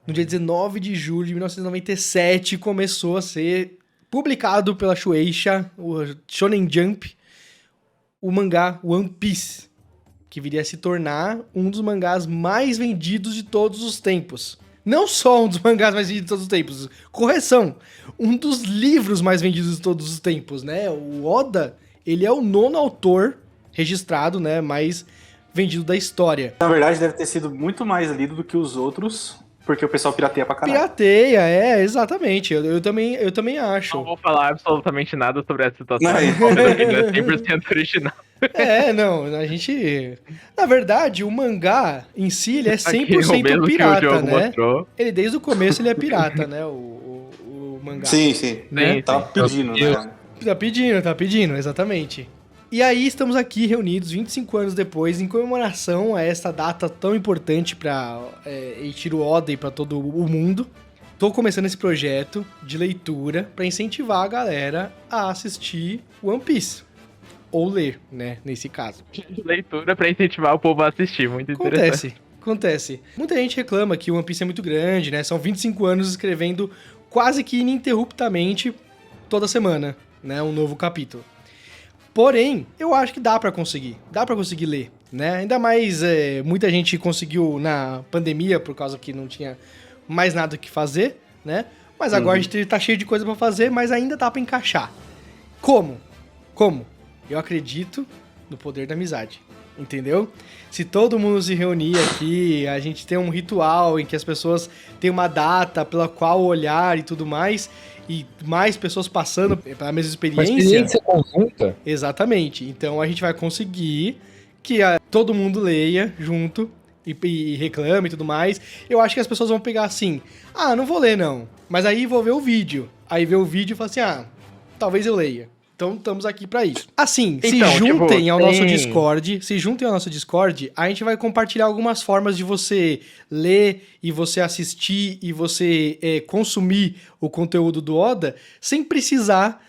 no dia 19 de julho de 1997, começou a ser publicado pela Shueisha, o Shonen Jump, o mangá One Piece, que viria a se tornar um dos mangás mais vendidos de todos os tempos. Não só um dos mangás mais vendidos de todos os tempos, correção, um dos livros mais vendidos de todos os tempos, né? O Oda, ele é o 9º autor registrado, né, mais vendido da história. Na verdade, deve ter sido muito mais lido do que os outros, porque o pessoal pirateia pra caralho. Pirateia, exatamente. Eu também acho. Não vou falar absolutamente nada sobre essa situação. Não, Ele é 100% original. Não, a gente... Na verdade, o mangá em si, ele é 100% o mesmo pirata, que o jogo né? mostrou. Ele, desde o começo, ele é pirata, né? O mangá. Sim. Né? Tava pedindo, né? Tá pedindo, exatamente. E aí estamos aqui reunidos 25 anos depois, em comemoração a esta data tão importante pra Eiichiro Oda e pra todo o mundo. Tô começando esse projeto de leitura pra incentivar a galera a assistir One Piece. Ou ler, né, nesse caso. Leitura pra incentivar o povo a assistir, muito interessante. Acontece. Muita gente reclama que o One Piece é muito grande, né? São 25 anos escrevendo quase que ininterruptamente toda semana, né? Um novo capítulo. Porém, eu acho que dá pra conseguir ler, né? Ainda mais, muita gente conseguiu na pandemia, por causa que não tinha mais nada o que fazer, né? Mas agora a gente tá cheio de coisa pra fazer, mas ainda dá pra encaixar. Como? Eu acredito no poder da amizade, entendeu? Se todo mundo se reunir aqui, a gente tem um ritual em que as pessoas têm uma data pela qual olhar e tudo mais, e mais pessoas passando pela mesma experiência. Uma experiência conjunta. Exatamente. Então a gente vai conseguir que todo mundo leia junto e reclame e tudo mais. Eu acho que as pessoas vão pegar assim, não vou ler não, mas aí vou ver o vídeo. Aí vê o vídeo e fala assim, talvez eu leia. Então estamos aqui pra isso. Assim, se juntem ao nosso Discord, a gente vai compartilhar algumas formas de você ler e você assistir e você consumir o conteúdo do Oda sem precisar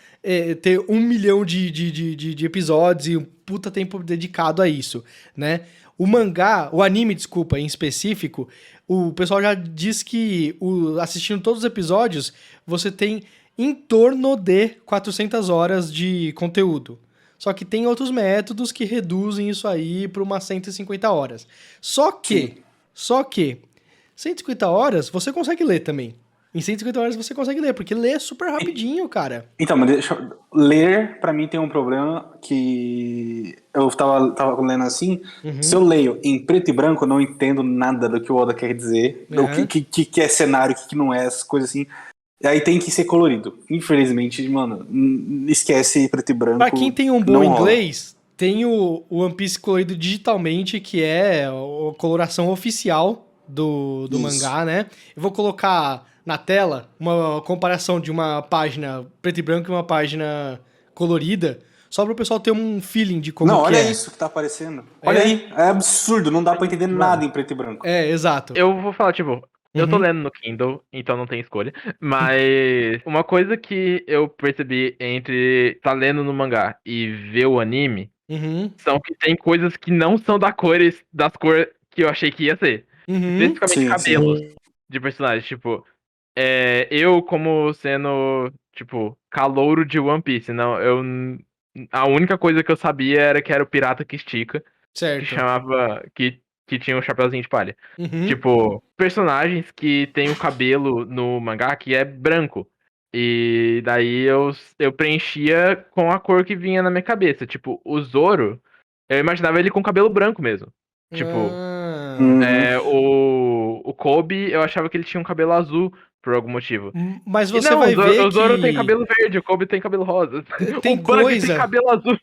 ter 1 milhão de episódios e um puta tempo dedicado a isso, né? O anime, em específico, o pessoal já diz que assistindo todos os episódios, você tem em torno de 400 horas de conteúdo. Só que tem outros métodos que reduzem isso aí para umas 150 horas. Só que 150 horas você consegue ler também. Em 150 horas você consegue ler, porque lê super rapidinho, cara. Então, mas ler, pra mim, tem um problema que eu tava lendo assim. Se eu leio em preto e branco, eu não entendo nada do que o Oda quer dizer. O que é cenário, o que não é, as coisas assim. Aí tem que ser colorido. Infelizmente, mano, esquece preto e branco. Pra quem tem um bom inglês, tem o One Piece colorido digitalmente, que é a coloração oficial do mangá, né? Eu vou colocar na tela uma comparação de uma página preto e branco e uma página colorida, só para o pessoal ter um feeling de como olha é. isso que tá aparecendo. Olha aí, é absurdo, não dá pra entender nada em preto e branco. Exato. Eu vou falar, eu tô lendo no Kindle, então não tem escolha. Mas uma coisa que eu percebi entre tá lendo no mangá e ver o anime são que tem coisas que não são das cores que eu achei que ia ser. Especificamente cabelos de personagens. Eu como sendo, calouro de One Piece. Não, a única coisa que eu sabia era que era o pirata que estica. Certo. Que chamava... Que tinha um chapeuzinho de palha. Personagens que tem o cabelo no mangá que é branco. E daí eu preenchia com a cor que vinha na minha cabeça. O Zoro, eu imaginava ele com cabelo branco mesmo. O Kobe, eu achava que ele tinha um cabelo azul por algum motivo. Mas você vai ver que... O Zoro tem cabelo verde, o Kobe tem cabelo rosa. Tem o Bug coisa... tem cabelo azul.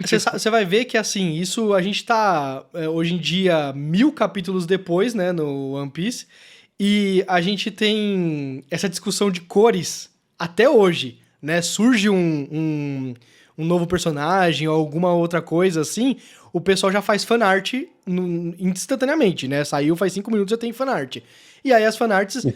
Você vai ver que, assim, isso a gente tá, hoje em dia, 1000 capítulos depois, né, no One Piece, e a gente tem essa discussão de cores até hoje, né? Surge um novo personagem ou alguma outra coisa assim, o pessoal já faz fanart instantaneamente, né? Saiu faz 5 minutos, já tem fanart. E aí as fanarts...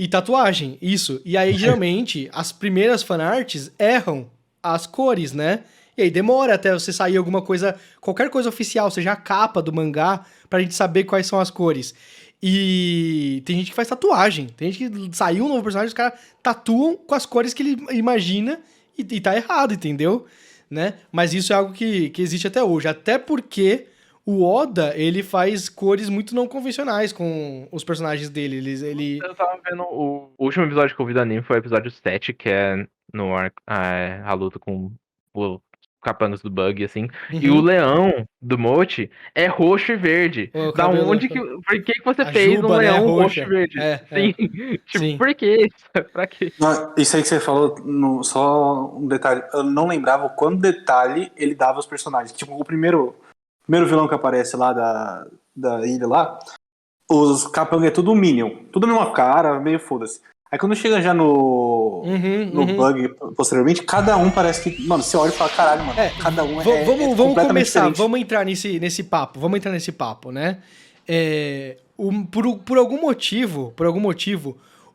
E tatuagem, isso. E aí, geralmente, as primeiras fanarts erram as cores, né? E aí demora até você sair alguma coisa, qualquer coisa oficial, seja a capa do mangá, pra gente saber quais são as cores. E tem gente que faz tatuagem. Tem gente que saiu um novo personagem, os caras tatuam com as cores que ele imagina e tá errado, entendeu? Né? Mas isso é algo que existe até hoje. Até porque o Oda, ele faz cores muito não convencionais com os personagens dele. Eu tava vendo o último episódio que eu vi do anime foi o episódio 7, que é no arco, a luta com o capangas do Bug, assim. E o leão do Mochi é roxo e verde. O Da cabelo- onde que. Por que você a fez juba, um né, leão roxa. roxo e verde? Sim. Tipo, Sim. por que isso? Pra quê? Não, isso aí que você falou, só um detalhe. Eu não lembrava o quanto detalhe ele dava aos personagens. Tipo, o primeiro vilão que aparece lá da ilha lá, os capangas é tudo Minion. Tudo a mesma cara, meio foda-se. Aí quando chega já no Bug, posteriormente, cada um parece que... Mano, você olha e fala, caralho, mano, cada um vamos completamente começar, diferente. vamos entrar nesse papo, né? Por algum motivo,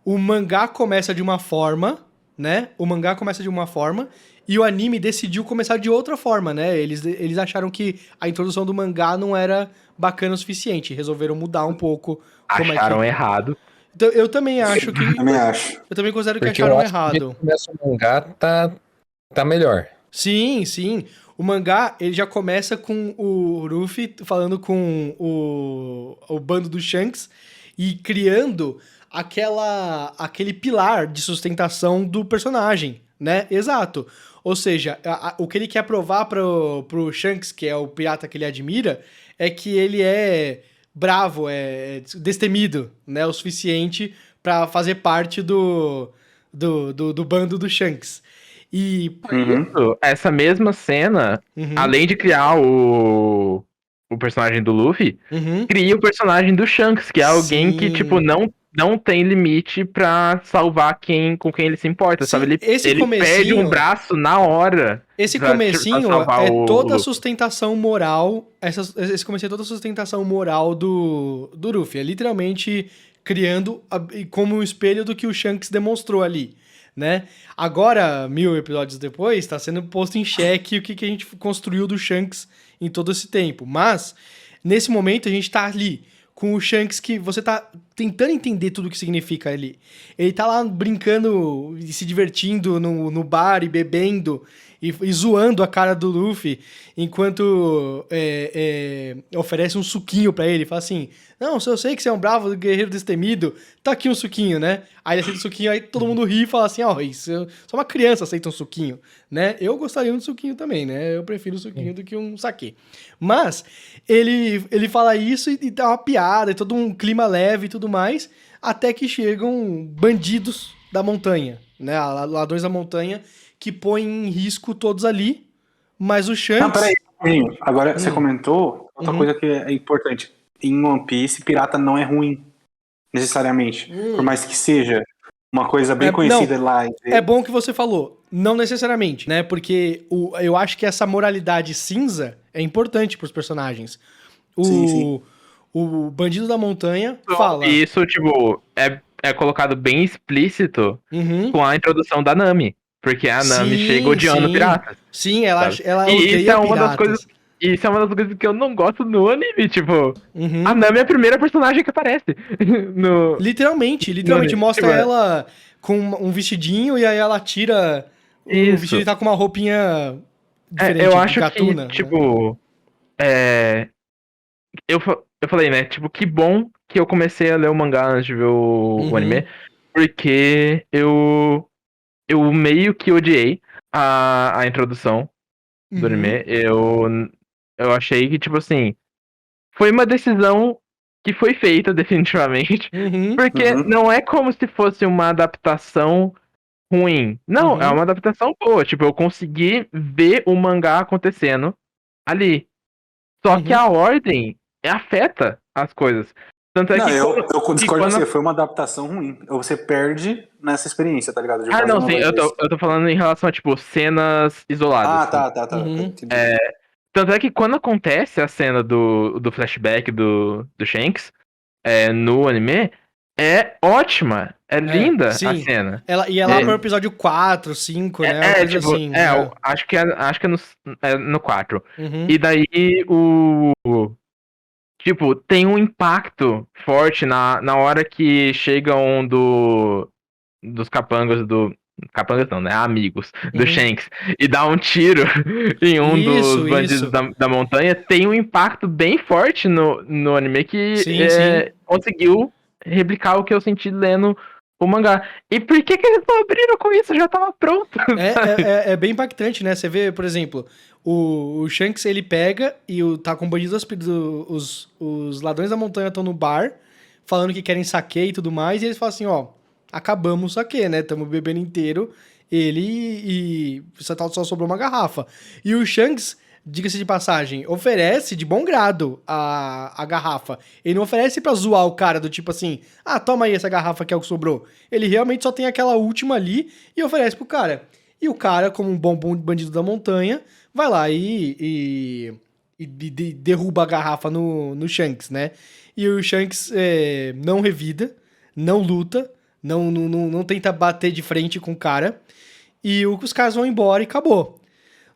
o mangá começa de uma forma, né? O mangá começa de uma forma e o anime decidiu começar de outra forma, né? Eles acharam que a introdução do mangá não era bacana o suficiente, resolveram mudar um pouco. Acharam errado. Então, eu também acho que... Eu também acho. Eu também considero que Porque acharam eu acho errado. que o jeito que começa o mangá tá melhor. Sim, sim. O mangá, ele já começa com o Luffy falando com o bando do Shanks e criando aquele pilar de sustentação do personagem, né? Exato. Ou seja, o que ele quer provar pro Shanks, que é o pirata que ele admira, é que ele é bravo, é destemido, né? O suficiente pra fazer parte do bando do Shanks. E Essa mesma cena, além de criar o personagem do Luffy, cria o personagem do Shanks, que é alguém que, tipo, não tem limite pra salvar com quem ele se importa, sabe? Ele perde um braço na hora. Esse pra comecinho salvar é o toda a Luffy. sustentação moral. Esse comecinho é toda a sustentação moral do Luffy. É literalmente criando como um espelho do que o Shanks demonstrou ali, né? Agora, 1000 episódios depois, está sendo posto em xeque o que a gente construiu do Shanks em todo esse tempo. Mas, nesse momento, a gente tá ali com o Shanks que você tá tentando entender tudo o que significa ali. Ele tá lá brincando e se divertindo no bar e bebendo e zoando a cara do Luffy enquanto oferece um suquinho pra ele. Fala assim, não, se eu sei que você é um bravo guerreiro destemido, tá aqui um suquinho, né? Aí ele aceita o suquinho, aí todo mundo ri e fala assim, só uma criança aceita um suquinho, né? Eu gostaria de um suquinho também, né? Eu prefiro o suquinho do que um saquê. Mas ele fala isso e dá uma piada, e todo um clima leve e tudo mais, até que chegam bandidos da montanha, né? Ladrões da montanha que põem em risco todos ali, mas o Shanks... Não, peraí. Agora, você comentou outra coisa que é importante. Em One Piece, pirata não é ruim, necessariamente. Por mais que seja uma coisa bem conhecida lá. É bom que você falou, não necessariamente, né? Porque eu acho que essa moralidade cinza é importante pros personagens. Sim. O Bandido da Montanha fala... Isso, tipo, é colocado bem explícito com a introdução da Nami. Porque a Nami chega odiando piratas. Sim, ela E isso é uma piratas. das coisas. Isso é uma das coisas que eu não gosto no anime, tipo. A Nami é a primeira personagem que aparece. Literalmente mostra tipo, ela com um vestidinho e aí ela tira o vestido e tá com uma roupinha diferente, eu acho gatuna, que, tipo. Eu falei, né? Tipo, que bom que eu comecei a ler o mangá antes de ver o anime. Porque eu meio que odiei a introdução do anime. Eu achei que, tipo assim, foi uma decisão que foi feita definitivamente. Porque não é como se fosse uma adaptação ruim. Não, é uma adaptação boa. Tipo, eu consegui ver o mangá acontecendo ali. Só que a ordem afeta as coisas. Tanto é eu discordo de você, foi uma adaptação ruim. Você perde nessa experiência, tá ligado? Não, sim, eu tô falando em relação a, tipo, cenas isoladas. Tá. Tanto é que quando acontece a cena do flashback do Shanks no anime, é ótima, é linda a cena. Ela lá pro episódio 4, 5, né? Tipo, assim, acho que é no 4. E daí tipo, tem um impacto forte na hora que chega um dos capangas do... Capangas não, né? Amigos do Shanks. E dá um tiro em um dos bandidos da montanha. Tem um impacto bem forte no anime que Sim, sim. conseguiu replicar o que eu senti lendo o mangá. E por que eles não abriram com isso? Já tava pronto. É bem impactante, né? Você vê, por exemplo, o Shanks, ele pega e tá com bandidos, os ladrões da montanha estão no bar, falando que querem saque e tudo mais, e eles falam assim, ó, acabamos o saque, né? Tamo bebendo inteiro, ele e só sobrou uma garrafa. E o Shanks, diga-se de passagem, oferece de bom grado a garrafa. Ele não oferece pra zoar o cara do tipo assim, ah, toma aí essa garrafa que é o que sobrou. Ele realmente só tem aquela última ali e oferece pro cara. E o cara, como um bom bandido da montanha, vai lá e derruba a garrafa no Shanks, né? E o Shanks não revida, não luta, não tenta bater de frente com o cara. E os caras vão embora e acabou.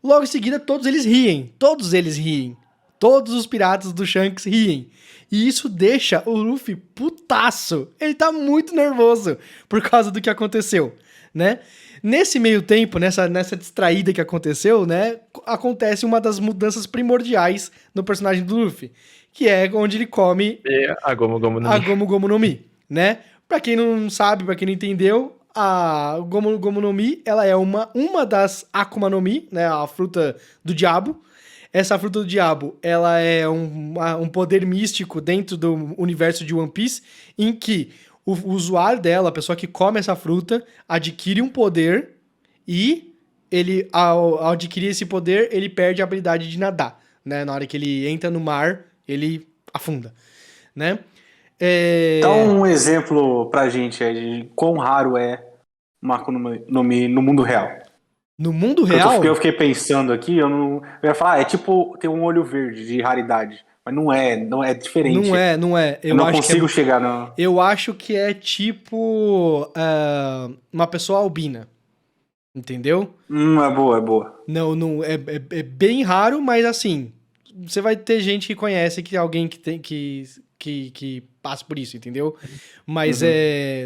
Logo em seguida, todos eles riem. Todos eles riem. Todos os piratas do Shanks riem. E isso deixa o Luffy putaço. Ele tá muito nervoso por causa do que aconteceu, né? Nesse meio tempo, nessa distraída que aconteceu, né? Acontece uma das mudanças primordiais no personagem do Luffy. Que é onde ele come a Gomu Gomu no Mi. A Gomu Gomu no Mi, né? Pra quem não sabe, pra quem não entendeu, a Gomu Gomu no Mi, ela é uma das Akuma no Mi, né, a fruta do diabo. Essa fruta do diabo, ela é um poder místico dentro do universo de One Piece, em que o usuário dela, a pessoa que come essa fruta, adquire um poder e ele, ao adquirir esse poder, ele perde a habilidade de nadar, né? Na hora que ele entra no mar, ele afunda, né? Dá um exemplo pra gente de quão raro é uma Akuma no Mi no mundo real. No mundo real? Eu fiquei pensando aqui, eu ia falar, é tipo ter um olho verde de raridade. Mas não é diferente. Não é. Eu não consigo chegar no... Eu acho que é tipo uma pessoa albina. Entendeu? É boa. Não é bem raro, mas assim, você vai ter gente que conhece que alguém que passa por isso, entendeu? Mas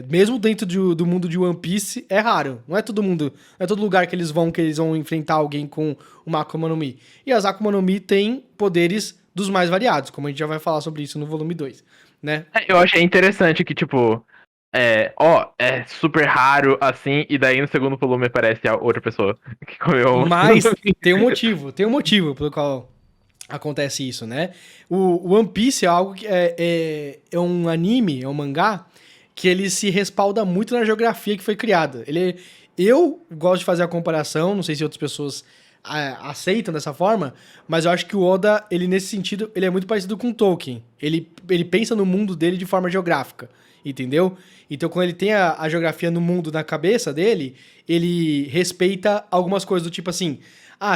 mesmo dentro do mundo de One Piece, é raro. Não é todo mundo, não é todo lugar que eles vão enfrentar alguém com uma Akuma no Mi. E as Akuma no Mi têm poderes dos mais variados, como a gente já vai falar sobre isso no volume 2, né? Eu achei interessante que, tipo, é super raro assim, e daí no segundo volume aparece a outra pessoa que comeu. Mas tem um motivo pelo qual acontece isso, né? O One Piece é algo que é um anime, é um mangá, que ele se respalda muito na geografia que foi criada. Eu gosto de fazer a comparação, não sei se outras pessoas aceitam dessa forma, mas eu acho que o Oda, ele nesse sentido, ele é muito parecido com Tolkien. Ele pensa no mundo dele de forma geográfica, entendeu? Então, quando ele tem a geografia no mundo na cabeça dele, ele respeita algumas coisas do tipo assim,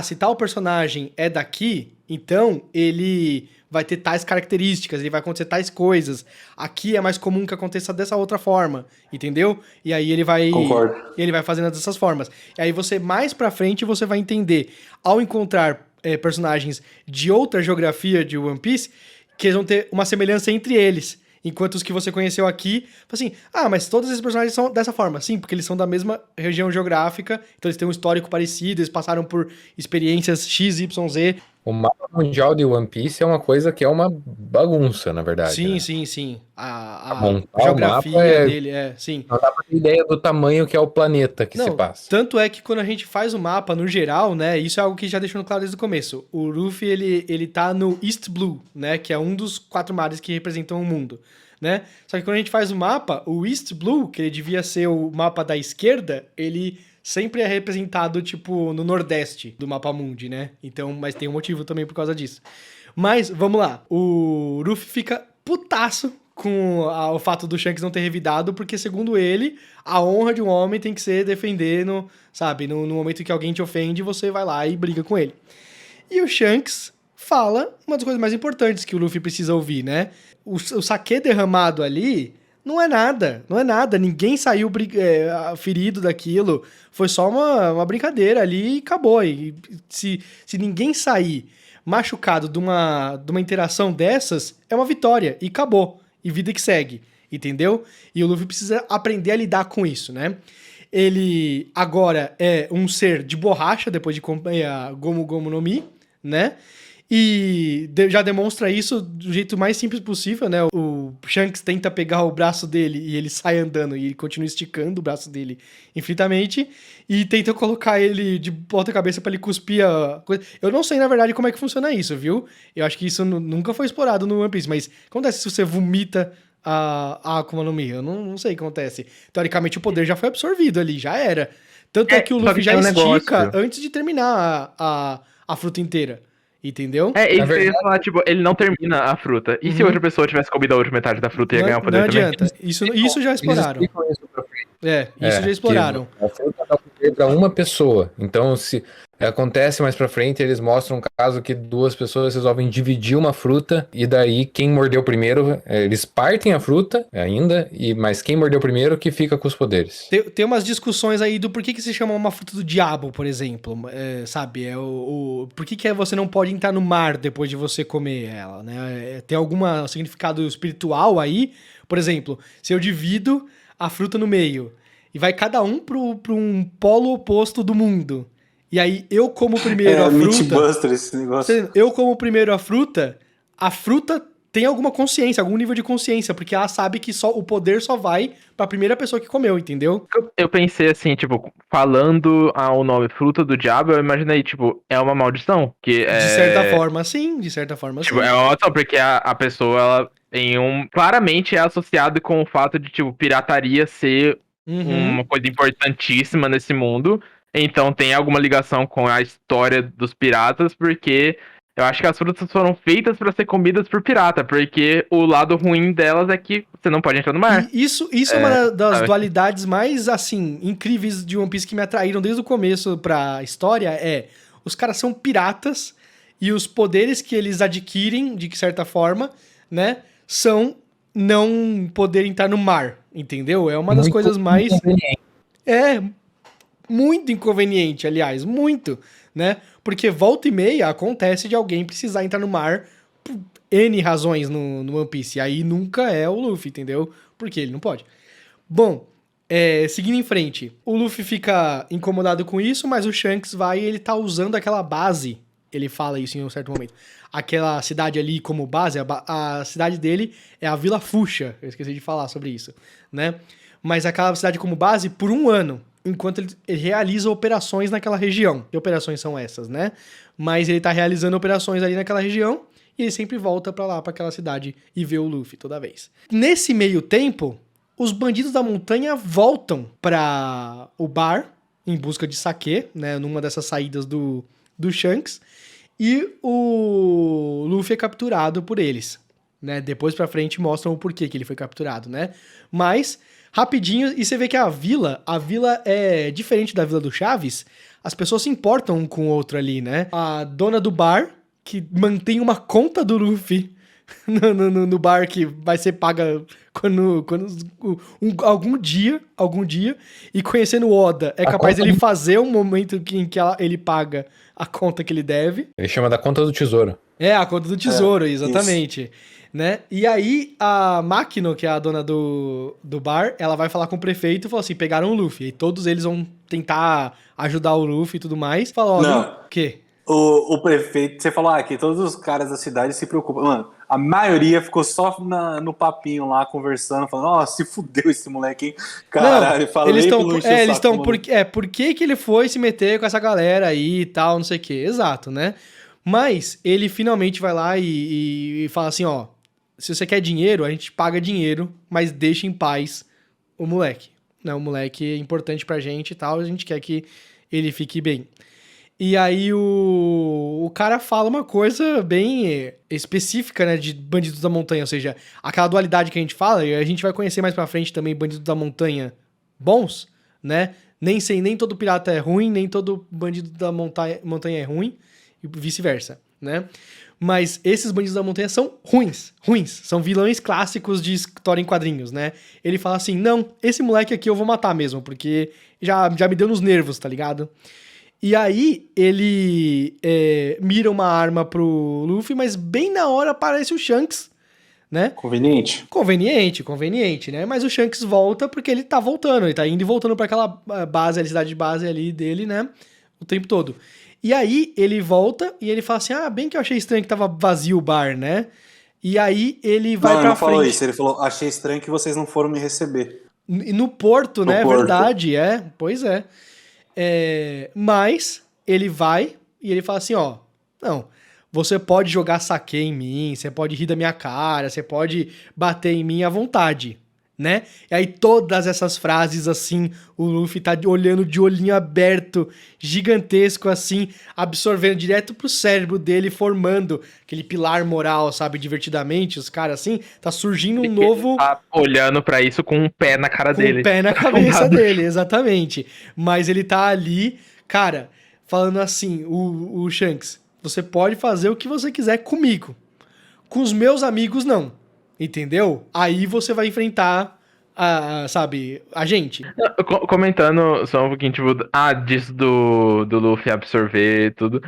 se tal personagem é daqui, então ele vai ter tais características, ele vai acontecer tais coisas. Aqui é mais comum que aconteça dessa outra forma, entendeu? E aí ele vai... Concordo. Ele vai fazendo dessas formas. E aí você, mais pra frente, você vai entender, ao encontrar personagens de outra geografia de One Piece, que eles vão ter uma semelhança entre eles. Enquanto os que você conheceu aqui, assim, mas todos esses personagens são dessa forma. Sim, porque eles são da mesma região geográfica, então eles têm um histórico parecido, eles passaram por experiências X, Y, Z. O mapa mundial de One Piece é uma coisa que é uma bagunça, na verdade. Sim, né? sim. A geografia dele, sim. Não dá pra ter ideia do tamanho que é o planeta que se passa. Tanto é que quando a gente faz o mapa, no geral, né, isso é algo que já deixou claro desde o começo. O Luffy, ele tá no East Blue, né, que é um dos 4 mares que representam o mundo, né? Só que quando a gente faz o mapa, o East Blue, que ele devia ser o mapa da esquerda, ele sempre é representado, tipo, no nordeste do mapa mundi, né? Então, mas tem um motivo também por causa disso. Mas, vamos lá. O Luffy fica putaço com o fato do Shanks não ter revidado, porque, segundo ele, a honra de um homem tem que ser defendendo, sabe? No momento que alguém te ofende, você vai lá e briga com ele. E o Shanks fala uma das coisas mais importantes que o Luffy precisa ouvir, né? O saque derramado ali... Não é nada. Ninguém saiu ferido daquilo. Foi só uma brincadeira ali e acabou. E se ninguém sair, machucado de uma interação dessas, é uma vitória, e acabou. E vida que segue, entendeu? E o Luffy precisa aprender a lidar com isso, né? Ele agora é um ser de borracha, depois de acompanhar Gomu Gomu no Mi, né? E já demonstra isso do jeito mais simples possível, né? O Shanks tenta pegar o braço dele e ele sai andando e ele continua esticando o braço dele infinitamente. E tenta colocar ele de ponta cabeça pra ele cuspir a coisa. Eu não sei, na verdade, como é que funciona isso, viu? Eu acho que isso nunca foi explorado no One Piece, mas acontece se você vomita a Akuma no Mi? Eu não sei o que acontece. Teoricamente, o poder já foi absorvido ali, já era. Tanto é que o Luffy já estica antes de terminar a fruta inteira. Entendeu? Isso que eu ia falar, tipo, ele não termina a fruta. E se outra pessoa tivesse comido a outra metade da fruta, ia ganhar o poder também? Não adianta. Isso já exploraram. Isso já exploraram. A fruta dá poder pra uma pessoa. Então, se acontece mais pra frente, eles mostram um caso que duas pessoas resolvem dividir uma fruta, e daí quem mordeu primeiro, eles partem a fruta ainda, mas quem mordeu primeiro que fica com os poderes. Tem umas discussões aí do porquê que se chama uma fruta do diabo, por exemplo, sabe? Por que você não pode entrar no mar depois de você comer ela, né? Tem algum significado espiritual aí? Por exemplo, se eu divido a fruta no meio e vai cada um pra um polo oposto do mundo, e aí eu como primeiro a fruta... Mythbuster esse negócio. Eu como primeiro a fruta tem alguma consciência, algum nível de consciência, porque ela sabe que o poder só vai pra primeira pessoa que comeu, entendeu? Eu pensei assim, tipo, falando o nome Fruta do Diabo, eu imaginei, tipo, é uma maldição. Que de certa forma, sim. De certa forma, tipo, sim. é uma maldição, porque a pessoa, ela claramente é associada com o fato de, tipo, pirataria ser uma coisa importantíssima nesse mundo. Então tem alguma ligação com a história dos piratas, porque eu acho que as frutas foram feitas para ser comidas por pirata, porque o lado ruim delas é que você não pode entrar no mar. E isso é uma das dualidades mais, assim, incríveis de One Piece que me atraíram desde o começo pra história, os caras são piratas e os poderes que eles adquirem, de certa forma, né, são não poder entrar no mar, entendeu? É uma das coisas mais... Muito inconveniente, aliás, muito, né? Porque volta e meia acontece de alguém precisar entrar no mar por N razões no One Piece. E aí nunca é o Luffy, entendeu? Porque ele não pode. Bom, seguindo em frente, o Luffy fica incomodado com isso, mas o Shanks vai e ele tá usando aquela base. Ele fala isso em um certo momento. Aquela cidade ali como base, a cidade dele é a Vila Fuxa. Eu esqueci de falar sobre isso, né? Mas aquela cidade como base por 1 ano. Enquanto ele realiza operações naquela região. Que operações são essas, né? Mas ele tá realizando operações ali naquela região e ele sempre volta pra lá, pra aquela cidade e vê o Luffy toda vez. Nesse meio tempo, os bandidos da montanha voltam pra o bar em busca de saquê, né? Numa dessas saídas do Shanks. E o Luffy é capturado por eles, né? Depois pra frente mostram o porquê que ele foi capturado, né? Mas... rapidinho, e você vê que a vila é diferente da vila do Chaves, as pessoas se importam um com o outro ali, né? A dona do bar, que mantém uma conta do Luffy no bar que vai ser paga algum dia, e conhecendo o Oda, é capaz dele fazer um momento em que ele paga a conta que ele deve. Ele chama da conta do tesouro. A conta do tesouro, exatamente. Isso. Né? E aí a Makino, que é a dona do bar, ela vai falar com o prefeito e fala assim, pegaram o Luffy. E todos eles vão tentar ajudar o Luffy e tudo mais. Fala, não. O quê? O prefeito, você falou que todos os caras da cidade se preocupam. Mano, a maioria ficou só no papinho lá, conversando, falando, se fudeu esse moleque, hein? Caralho, falei eles estão por que ele foi se meter com essa galera aí e tal, não sei o quê. Exato, né? Mas ele finalmente vai lá e fala assim, se você quer dinheiro, a gente paga dinheiro, mas deixa em paz o moleque. Né? O moleque é importante pra gente e tal, a gente quer que ele fique bem. E aí o cara fala uma coisa bem específica, né, de Bandidos da Montanha, ou seja, aquela dualidade que a gente fala, e a gente vai conhecer mais pra frente também Bandidos da Montanha bons, né? Nem todo pirata é ruim, nem todo bandido da montanha é ruim, e vice-versa, né? Mas esses bandidos da montanha são ruins. São vilões clássicos de história em quadrinhos, né? Ele fala assim, não, esse moleque aqui eu vou matar mesmo, porque já me deu nos nervos, tá ligado? E aí, ele mira uma arma pro Luffy, mas bem na hora aparece o Shanks, né? Conveniente. Conveniente, né? Mas o Shanks volta porque ele tá voltando, ele tá indo e voltando pra aquela base, a cidade de base ali dele, né? O tempo todo. E aí, ele volta e ele fala assim, bem que eu achei estranho que tava vazio o bar, né? E aí, ele vai pra frente. Ele não falou isso, ele falou, achei estranho que vocês não foram me receber. No porto, né? Porto. Verdade, pois é. Mas ele vai e ele fala assim, não, você pode jogar saque em mim, você pode rir da minha cara, você pode bater em mim à vontade, né? E aí todas essas frases assim, o Luffy tá olhando de olhinho aberto, gigantesco assim, absorvendo direto pro cérebro dele, formando aquele pilar moral, sabe, divertidamente, os caras assim, tá surgindo um novo... Tá olhando pra isso com um pé na cara dele. Com o pé na cabeça dele, exatamente. Mas ele tá ali, cara, falando assim, o Shanks, você pode fazer o que você quiser comigo. Com os meus amigos, não. Entendeu? Aí você vai enfrentar, a gente. Comentando só um pouquinho, tipo, disso do Luffy absorver tudo.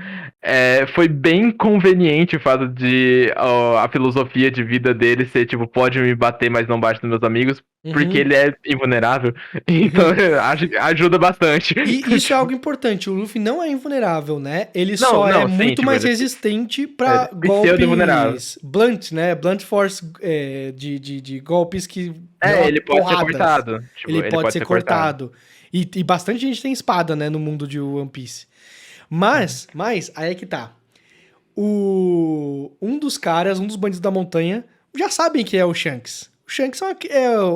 Foi bem conveniente o fato de a filosofia de vida dele ser, tipo, pode me bater, mas não bate nos meus amigos, porque ele é invulnerável. Então, ajuda bastante. E isso é algo importante, o Luffy não é invulnerável, né? Ele é muito mais resistente pra golpes blunt, né? Blunt force de golpes que... ele pode ser cortado. Tipo, ele pode ser cortado. E bastante gente tem espada, né, no mundo de One Piece. Mas, aí é que tá. Um dos bandidos da montanha, já sabem que é o Shanks. O Shanks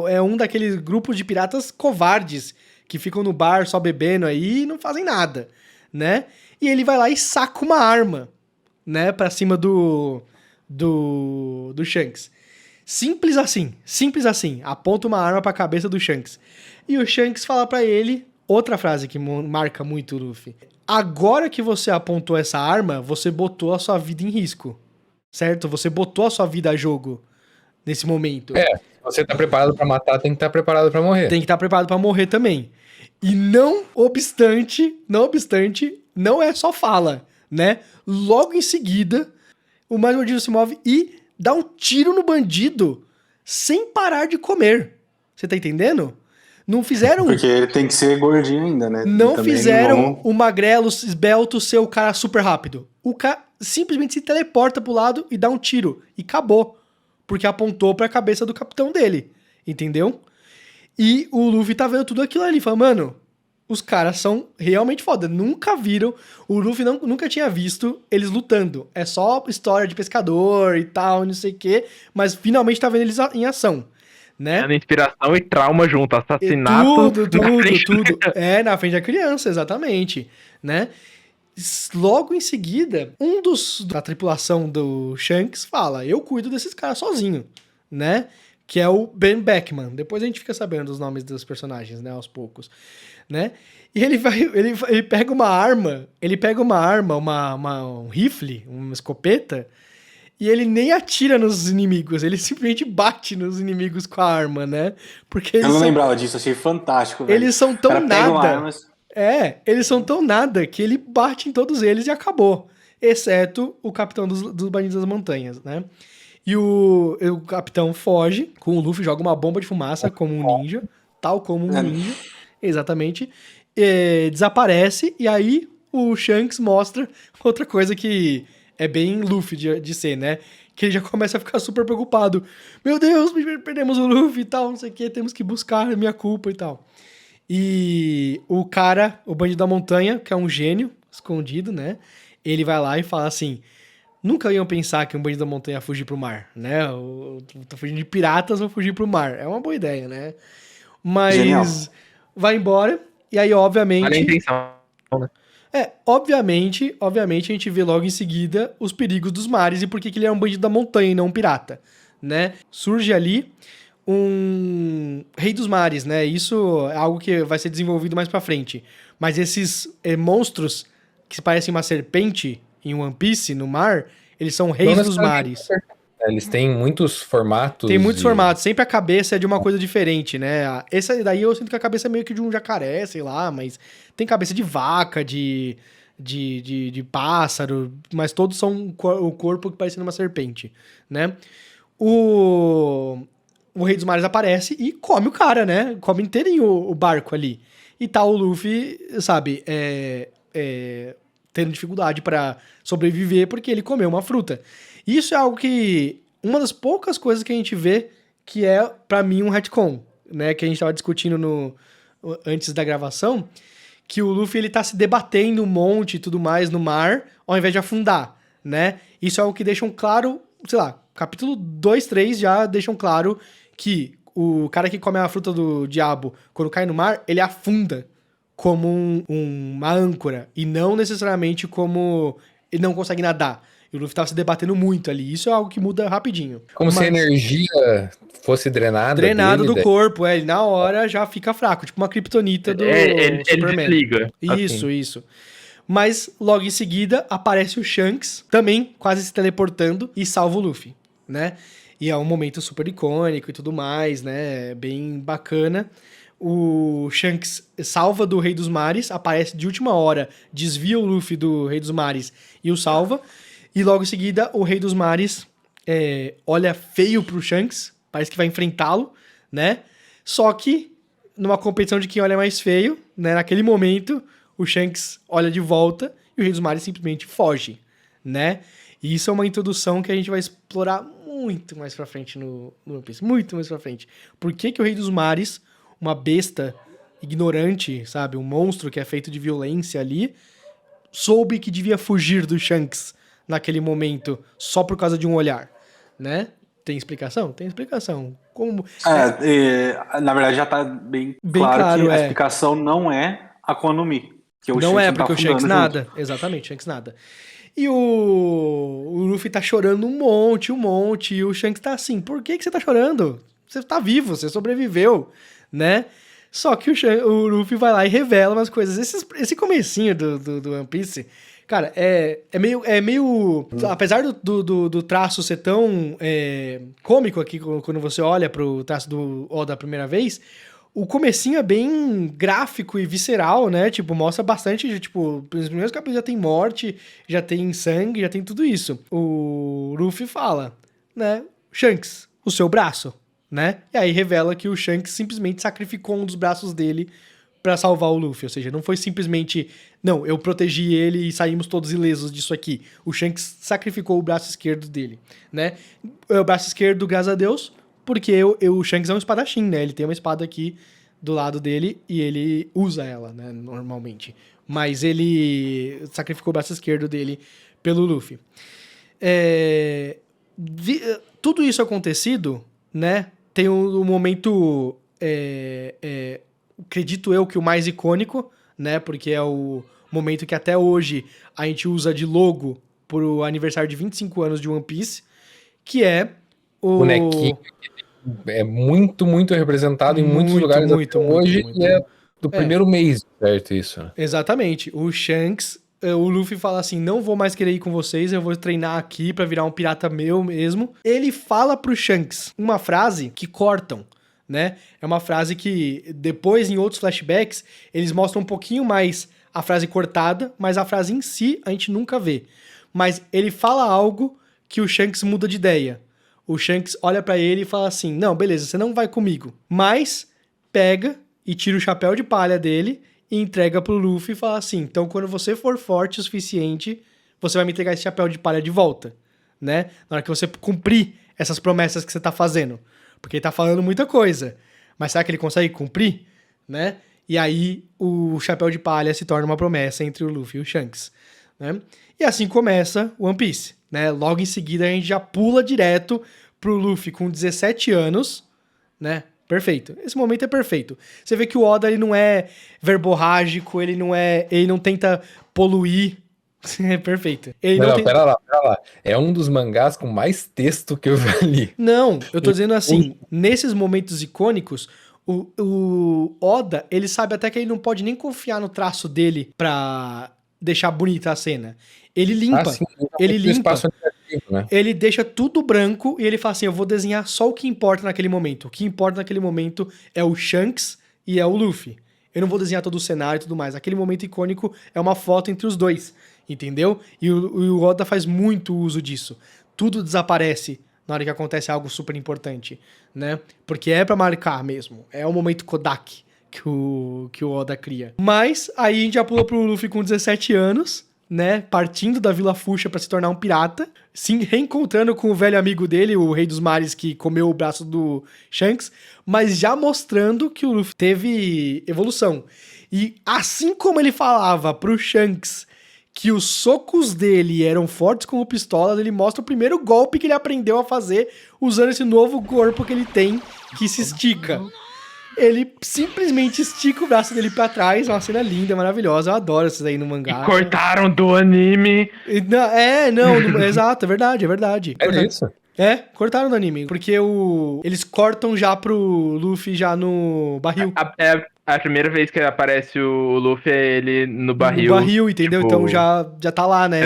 é um daqueles grupos de piratas covardes que ficam no bar só bebendo aí e não fazem nada, né? E ele vai lá e saca uma arma, né, pra cima do Shanks. Simples assim. Aponta uma arma pra cabeça do Shanks. E o Shanks fala pra ele, outra frase que marca muito o Luffy. Agora que você apontou essa arma, você botou a sua vida em risco. Certo? Você botou a sua vida a jogo nesse momento. Se você tá preparado pra matar, tem que estar preparado pra morrer. Tem que estar preparado pra morrer também. E não obstante, não é só fala, né? Logo em seguida, o mais mordido se move e dá um tiro no bandido sem parar de comer. Você tá entendendo? Não fizeram... Porque ele tem que ser gordinho ainda, né? Não fizeram o magrelo esbelto ser o cara super rápido. O cara simplesmente se teleporta pro lado e dá um tiro. E acabou. Porque apontou pra cabeça do capitão dele. Entendeu? E o Luffy tá vendo tudo aquilo ali. Fala, mano, os caras são realmente foda. Nunca viram, o Luffy nunca tinha visto eles lutando. É só história de pescador e tal, não sei o quê. Mas finalmente tá vendo eles em ação, né? Inspiração e trauma junto, assassinato. Tudo. Na frente da criança, exatamente, né? Logo em seguida, da tripulação do Shanks fala, eu cuido desses caras sozinho, né? Que é o Ben Beckman. Depois a gente fica sabendo os nomes dos personagens, né? Aos poucos, né? E ele pega uma arma, um rifle, uma escopeta, e ele nem atira nos inimigos, ele simplesmente bate nos inimigos com a arma, né? Porque eu não lembrava disso, achei fantástico, velho. Eles são tão nada. Eles são tão nada que ele bate em todos eles e acabou. Exceto o capitão dos Bandidos das Montanhas, né? E o capitão foge com o Luffy, joga uma bomba de fumaça como um ninja, tal como um ninja, exatamente. Desaparece, e aí o Shanks mostra outra coisa que é bem Luffy de ser, né? Que ele já começa a ficar super preocupado. Meu Deus, perdemos o Luffy e tal, não sei o que, temos que buscar a minha culpa e tal. E o bandido da montanha, que é um gênio escondido, né? Ele vai lá e fala assim... Nunca iam pensar que um bandido da montanha ia fugir pro mar, né? Tô fugindo de piratas, vou fugir pro mar. É uma boa ideia, né? Mas Genial. Vai embora, e aí, obviamente... Olha a intenção, né? Obviamente, a gente vê logo em seguida os perigos dos mares e por que ele é um bandido da montanha e não um pirata, né? Surge ali um rei dos mares, né? Isso é algo que vai ser desenvolvido mais pra frente. Mas esses monstros que parecem uma serpente... em One Piece, no mar, eles são reis dos mares. Eles têm muitos formatos. Tem muitos formatos, sempre a cabeça é de uma coisa diferente, né? Essa daí eu sinto que a cabeça é meio que de um jacaré, sei lá, mas tem cabeça de vaca, de pássaro, mas todos são o corpo parecendo uma serpente, né? O Rei dos Mares aparece e come o cara, né? Come inteirinho o barco ali. E tá o Luffy, sabe, tendo dificuldade pra sobreviver porque ele comeu uma fruta. Isso é algo que... Uma das poucas coisas que a gente vê que é, pra mim, um retcon, né? Que a gente tava discutindo antes da gravação, que o Luffy, ele tá se debatendo um monte e tudo mais no mar, ao invés de afundar, né? Isso é algo que deixam claro, sei lá, capítulo 2, 3 já deixam claro que o cara que come a fruta do diabo, quando cai no mar, ele afunda como uma âncora, e não necessariamente como ele não consegue nadar. E o Luffy tava se debatendo muito ali. Isso é algo que muda rapidinho. Como se a energia fosse drenada do corpo, ele na hora já fica fraco. Tipo uma kryptonita do ele Superman. desliga. Isso, assim. isso. Mas logo em seguida aparece o Shanks, também quase se teleportando, e salva o Luffy, né? E é um momento super icônico e tudo mais, né? Bem bacana. O Shanks salva do Rei dos Mares, aparece de última hora, desvia o Luffy do Rei dos Mares e o salva. E logo em seguida, o Rei dos Mares olha feio pro Shanks, parece que vai enfrentá-lo, né? Só que, numa competição de quem olha mais feio, né? Naquele momento, o Shanks olha de volta e o Rei dos Mares simplesmente foge, né? E isso é uma introdução que a gente vai explorar muito mais pra frente no One Piece, muito mais pra frente. Por que que o Rei dos Mares, uma besta ignorante, sabe? Um monstro que é feito de violência ali, soube que devia fugir do Shanks naquele momento, só por causa de um olhar, né? Tem explicação? Tem explicação. Como... na verdade já tá bem claro que a explicação não é a Akuma no Mi. Que o não Shanks é, porque tá o Shanks junto. nada. Exatamente, o Shanks nada. E o Luffy tá chorando um monte, e o Shanks tá assim, por que você tá chorando? Você tá vivo, você sobreviveu, né? Só que o Luffy vai lá e revela umas coisas. Esse comecinho do One Piece... Cara, é meio... Apesar do traço ser tão cômico aqui, quando você olha pro traço do Oda a primeira vez, o comecinho é bem gráfico e visceral, né? Tipo, mostra bastante, tipo, nos primeiros capítulos já tem morte, já tem sangue, já tem tudo isso. O Luffy fala, né? Shanks, o seu braço, né? E aí revela que o Shanks simplesmente sacrificou um dos braços dele pra salvar o Luffy, ou seja, não foi simplesmente, não, eu protegi ele e saímos todos ilesos disso aqui. O Shanks sacrificou o braço esquerdo dele, né? O braço esquerdo, graças a Deus, porque o Shanks é um espadachim, né? Ele tem uma espada aqui do lado dele e ele usa ela, né, normalmente. Mas ele sacrificou o braço esquerdo dele pelo Luffy. Tudo isso acontecido, né? Tem um momento... acredito eu que o mais icônico, né? Porque é o momento que até hoje a gente usa de logo pro aniversário de 25 anos de One Piece, que é o... bonequinho é muito, muito representado em muitos lugares hoje, e é do primeiro mês, certo isso? Exatamente. O Shanks, o Luffy fala assim, não vou mais querer ir com vocês, eu vou treinar aqui pra virar um pirata meu mesmo. Ele fala pro Shanks uma frase que cortam, né? É uma frase que depois, em outros flashbacks, eles mostram um pouquinho mais a frase cortada, mas a frase em si a gente nunca vê. Mas ele fala algo que o Shanks muda de ideia. O Shanks olha pra ele e fala assim, não, beleza, você não vai comigo. Mas pega e tira o chapéu de palha dele e entrega pro Luffy e fala assim, então quando você for forte o suficiente, você vai me entregar esse chapéu de palha de volta, né? Na hora que você cumprir essas promessas que você tá fazendo. Porque ele tá falando muita coisa. Mas será que ele consegue cumprir? Né? E aí o chapéu de palha se torna uma promessa entre o Luffy e o Shanks. Né? E assim começa o One Piece. Né? Logo em seguida a gente já pula direto pro Luffy com 17 anos. Né? Perfeito. Esse momento é perfeito. Você vê que o Oda ele não é verborrágico, ele não tenta poluir. É perfeito. Pera lá. É um dos mangás com mais texto que eu já li. Não, eu tô dizendo assim, nesses momentos icônicos, o Oda, ele sabe até que ele não pode nem confiar no traço dele pra deixar bonita a cena. Ele limpa. Sim, ele limpa. Espaço né? ele deixa tudo branco e ele fala assim, eu vou desenhar só o que importa naquele momento. O que importa naquele momento é o Shanks e é o Luffy. Eu não vou desenhar todo o cenário e tudo mais. Aquele momento icônico é uma foto entre os dois, entendeu? E o Oda faz muito uso disso. Tudo desaparece na hora que acontece algo super importante, né? Porque é pra marcar mesmo. É o momento Kodak que o Oda cria. Mas aí a gente já pula pro Luffy com 17 anos, né? Partindo da Vila Fuxa pra se tornar um pirata, se reencontrando com o velho amigo dele, o Rei dos Mares, que comeu o braço do Shanks, mas já mostrando que o Luffy teve evolução. E assim como ele falava pro Shanks que os socos dele eram fortes como pistolas, ele mostra o primeiro golpe que ele aprendeu a fazer usando esse novo corpo que ele tem, que se estica. Ele simplesmente estica o braço dele pra trás, uma cena linda, maravilhosa. Eu adoro isso aí no mangá. E cortaram do anime. Exato, é verdade, é verdade. É isso. Cortaram do anime, porque eles cortam já pro Luffy já no barril. A primeira vez que aparece o Luffy é ele no barril. No barril, entendeu? Tipo, então já tá lá, né?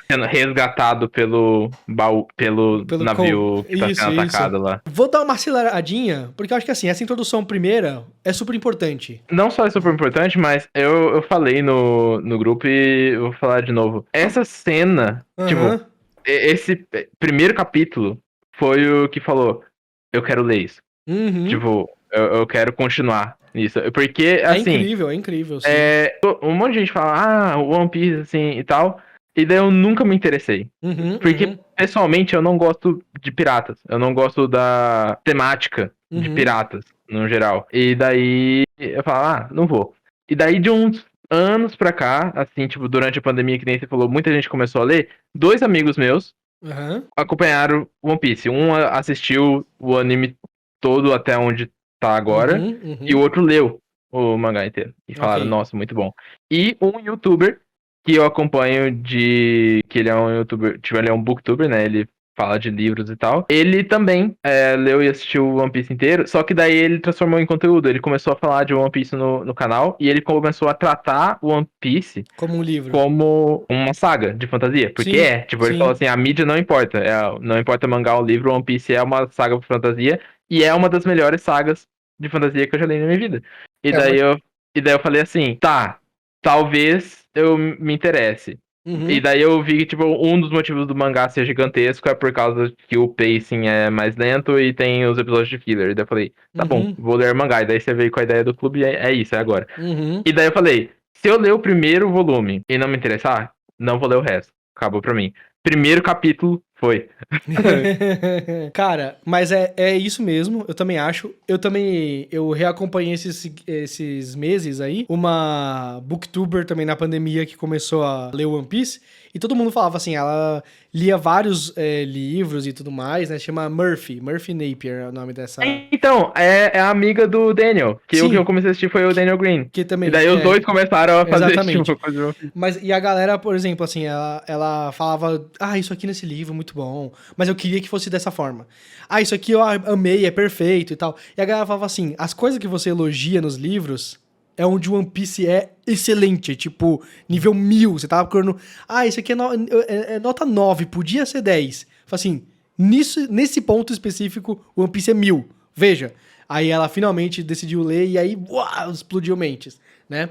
sendo resgatado pelo navio que tá sendo atacado lá. Vou dar uma aceleradinha, porque eu acho que assim, essa introdução primeira é super importante. Não só é super importante, mas eu falei no grupo e eu vou falar de novo. Essa cena, tipo, esse primeiro capítulo foi o que falou, eu quero ler isso. Tipo, eu quero continuar nisso. Porque, assim... É incrível, sim. Um monte de gente fala, One Piece, assim, e tal. E daí eu nunca me interessei. Porque, pessoalmente, eu não gosto de piratas. Eu não gosto da temática de piratas, no geral. E daí eu falo, não vou. E daí de uns anos pra cá, assim, tipo, durante a pandemia, que nem você falou, muita gente começou a ler. 2 amigos meus acompanharam One Piece. Um assistiu o anime todo até onde tá agora. E o outro leu o mangá inteiro. E falaram, nossa, muito bom. E um youtuber que eu acompanho que ele é um youtuber, tipo, ele é um booktuber, né? Ele fala de livros e tal. Ele também leu e assistiu o One Piece inteiro, só que daí ele transformou em conteúdo. Ele começou a falar de One Piece no canal e ele começou a tratar o One Piece como um livro. Como uma saga de fantasia. Porque ele falou assim, a mídia não importa. Não importa mangá ou livro, One Piece é uma saga de fantasia e é uma das melhores sagas de fantasia que eu já li na minha vida. E daí eu falei assim, talvez eu me interesse. E daí eu vi que, tipo, um dos motivos do mangá ser gigantesco é por causa que o pacing é mais lento e tem os episódios de filler. E daí eu falei, tá bom, vou ler mangá. E daí você veio com a ideia do clube e é isso, é agora. E daí eu falei, se eu ler o primeiro volume e não me interessar, não vou ler o resto. Acabou pra mim. Primeiro capítulo, foi. Cara, mas é isso mesmo, eu também acho. Eu reacompanhei esses meses aí, uma booktuber também na pandemia que começou a ler One Piece, e todo mundo falava assim, ela lia vários livros e tudo mais, né? Chama Murphy Napier é o nome dessa... Então, é a amiga do Daniel, que o que eu comecei a assistir foi o Daniel Green. Que também, e daí os dois começaram a fazer tipo coisa. E a galera, por exemplo, assim, ela falava, isso aqui nesse livro é muito bom, mas eu queria que fosse dessa forma. Isso aqui eu amei, é perfeito e tal. E a galera falava assim, as coisas que você elogia nos livros é onde o One Piece é excelente, tipo, nível 1000. Você tava procurando, isso aqui é nota 9, podia ser 10. Fala assim, nesse ponto específico, o One Piece é 1000. Veja. Aí ela finalmente decidiu ler e aí, explodiu mentes, né?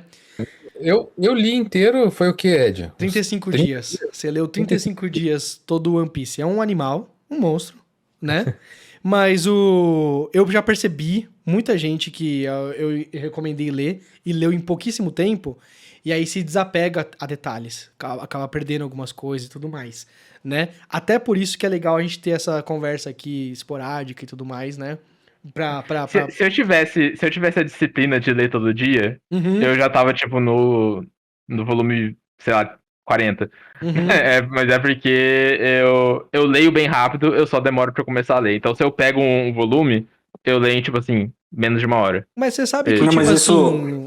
Eu li inteiro, foi o que, Ed? 35 dias. Você leu 35 dias todo o One Piece. É um animal, um monstro, né? Mas eu já percebi muita gente que eu recomendei ler e leu em pouquíssimo tempo e aí se desapega a detalhes. Acaba perdendo algumas coisas e tudo mais, né? Até por isso que é legal a gente ter essa conversa aqui esporádica e tudo mais, né? Se eu tivesse a disciplina de ler todo dia, eu já tava, tipo, no volume, sei lá, 40. Mas é porque eu leio bem rápido, eu só demoro pra começar a ler. Então, se eu pego um volume, eu leio em, tipo assim, menos de 1 hora. Mas você sabe que,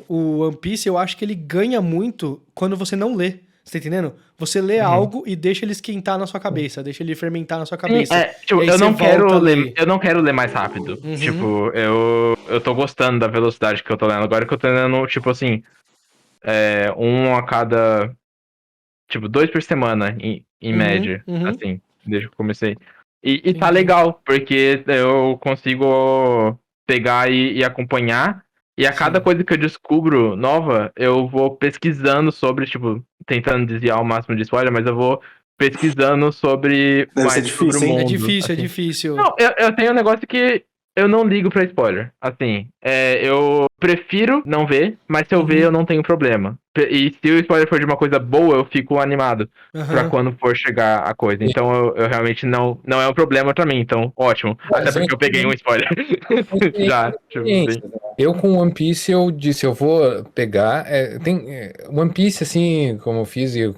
o One Piece, eu acho que ele ganha muito quando você não lê. Você tá entendendo? Você lê algo e deixa ele esquentar na sua cabeça, deixa ele fermentar na sua cabeça. Tipo, eu não quero ler mais rápido. Tipo, eu tô gostando da velocidade que eu tô lendo. Agora que eu tô lendo, tipo assim, um a cada, tipo, 2 por semana, em média, assim. desde que eu comecei. E tá Entendi. legal, porque eu consigo pegar e acompanhar. E a cada Sim. coisa que eu descubro nova, eu vou pesquisando sobre, tipo, tentando desviar o máximo de spoiler, mas eu vou pesquisando sobre Deve ser mais sobre o difícil, hein? É mundo, difícil, é assim. difícil. Não, eu tenho um negócio que eu não ligo pra spoiler. Assim, eu prefiro não ver, mas se eu ver, eu não tenho problema. E se o spoiler for de uma coisa boa, eu fico animado pra Aham. quando for chegar a coisa. Então eu realmente não é um problema pra mim. Então, ótimo. Até São porque eu peguei um spoiler. Já, tipo, bem. Eu com One Piece eu disse, eu vou pegar. One Piece, assim, como eu fiz e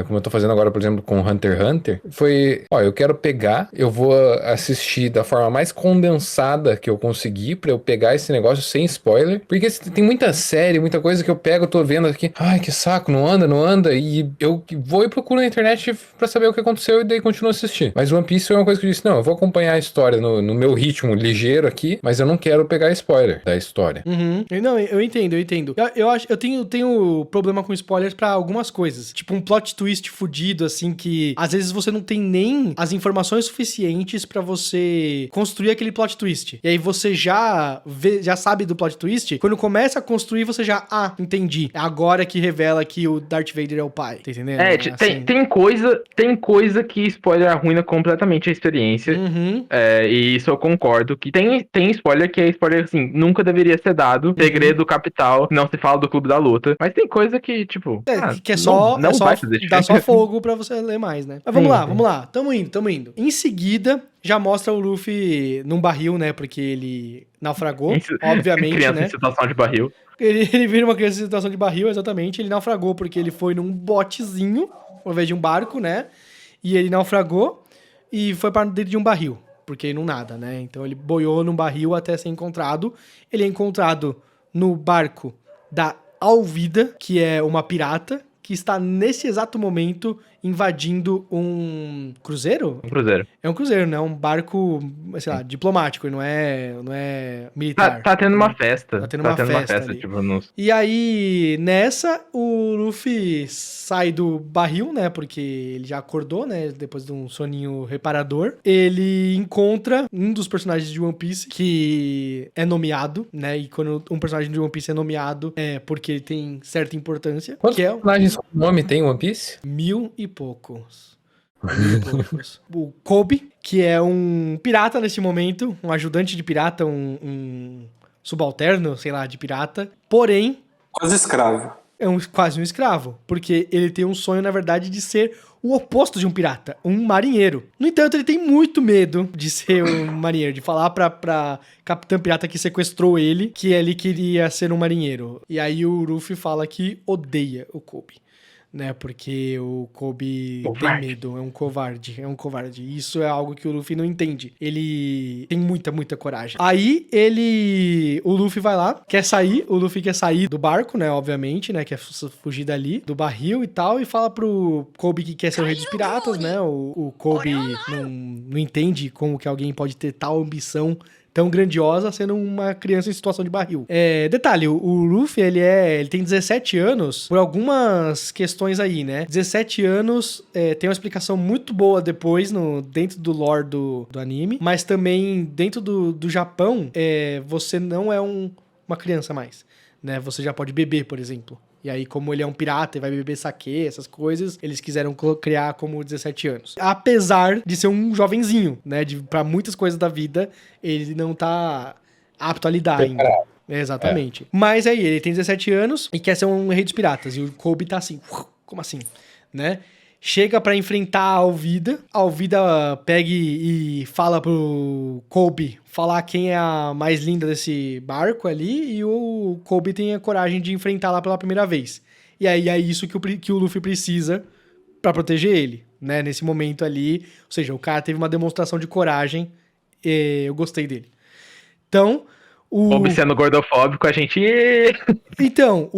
como eu tô fazendo agora, por exemplo, com Hunter x Hunter, foi, ó, eu quero pegar, eu vou assistir da forma mais condensada que eu conseguir pra eu pegar esse negócio sem spoiler. Porque tem muita série, muita coisa que eu pego, eu tô vendo aqui, ai, que saco, não anda, e eu vou e procuro na internet pra saber o que aconteceu e daí continuo a assistir. Mas One Piece foi uma coisa que eu disse, não, eu vou acompanhar a história no meu ritmo ligeiro aqui, mas eu não quero pegar spoiler da história. Uhum. Não, eu entendo, eu entendo. Eu acho, eu tenho problema com spoilers pra algumas coisas. Tipo um plot twist fudido, assim, que às vezes você não tem nem as informações suficientes pra você construir aquele plot twist. E aí você já sabe do plot twist. Quando começa a construir, você já, entendi. É agora que revela que o Darth Vader é o pai. Tá entendendo? Assim. Tem coisa que spoiler arruina completamente a experiência. Uhum. E isso eu concordo. Que tem spoiler que é spoiler, assim, nunca deveria ser dado. Segredo capital, não se fala do Clube da Luta. Mas tem coisa que, tipo. Que é só, não vai fazer dá diferença. só fogo pra você ler mais, né? Mas vamos lá. Tamo indo. Em seguida, já mostra o Luffy num barril, né? Porque ele naufragou, obviamente, Criança né? em situação de barril. Ele vira uma criança em situação de barril, exatamente. Ele naufragou porque ele foi num botezinho, ao invés de um barco, né? E ele naufragou e foi para dentro de um barril, porque não nada, né? Então ele boiou num barril até ser encontrado. Ele é encontrado no barco da Alvida, que é uma pirata, que está nesse exato momento invadindo um cruzeiro? Um cruzeiro. É um cruzeiro, né? Um barco, sei lá, diplomático, não é militar. Tá tendo uma festa. Tá tendo uma festa ali. Tipo, nos... E aí, nessa, o Luffy sai do barril, né? Porque ele já acordou, né? Depois de um soninho reparador. Ele encontra um dos personagens de One Piece que é nomeado, né? E quando um personagem de One Piece é nomeado, é porque ele tem certa importância. Quantos que é personagens com nome tem One Piece? 1000 e poucos. 1000 e poucos. O Kobe, que é um pirata nesse momento, um ajudante de pirata, um subalterno, sei lá, de pirata. Porém, Quase escravo. é quase um escravo, porque ele tem um sonho, na verdade, de ser o oposto de um pirata, um marinheiro. No entanto, ele tem muito medo de ser um marinheiro, de falar pra capitã pirata que sequestrou ele, que ele queria ser um marinheiro. E aí o Luffy fala que odeia o Kobe. Né, porque o Kobe tem medo, é um covarde. Isso é algo que o Luffy não entende. Ele tem muita coragem. Aí o Luffy vai lá, o Luffy quer sair do barco, né, obviamente, né, quer fugir dali, do barril e tal, e fala pro Kobe que quer ser o rei dos piratas, né, o Kobe não entende como que alguém pode ter tal ambição tão grandiosa sendo uma criança em situação de barril. Detalhe, o Luffy, ele tem 17 anos por algumas questões aí, né? 17 anos, tem uma explicação muito boa depois dentro do lore do anime, mas também dentro do Japão, você não é uma criança mais, né? Você já pode beber, por exemplo. E aí, como ele é um pirata e vai beber saquê, essas coisas, eles quiseram criar como 17 anos. Apesar de ser um jovenzinho, né? Pra muitas coisas da vida, ele não tá apto a lidar ainda. Exatamente. Mas aí, ele tem 17 anos e quer ser um rei dos piratas. E o Kobe tá assim, como assim? Né? Chega pra enfrentar a Alvida pega e fala pro Kobe falar quem é a mais linda desse barco ali, e o Kobe tem a coragem de enfrentar lá pela primeira vez. E aí é isso que o Luffy precisa pra proteger ele, né? Nesse momento ali, ou seja, o cara teve uma demonstração de coragem, eu gostei dele. Então, Kobe sendo gordofóbico, a gente... Então,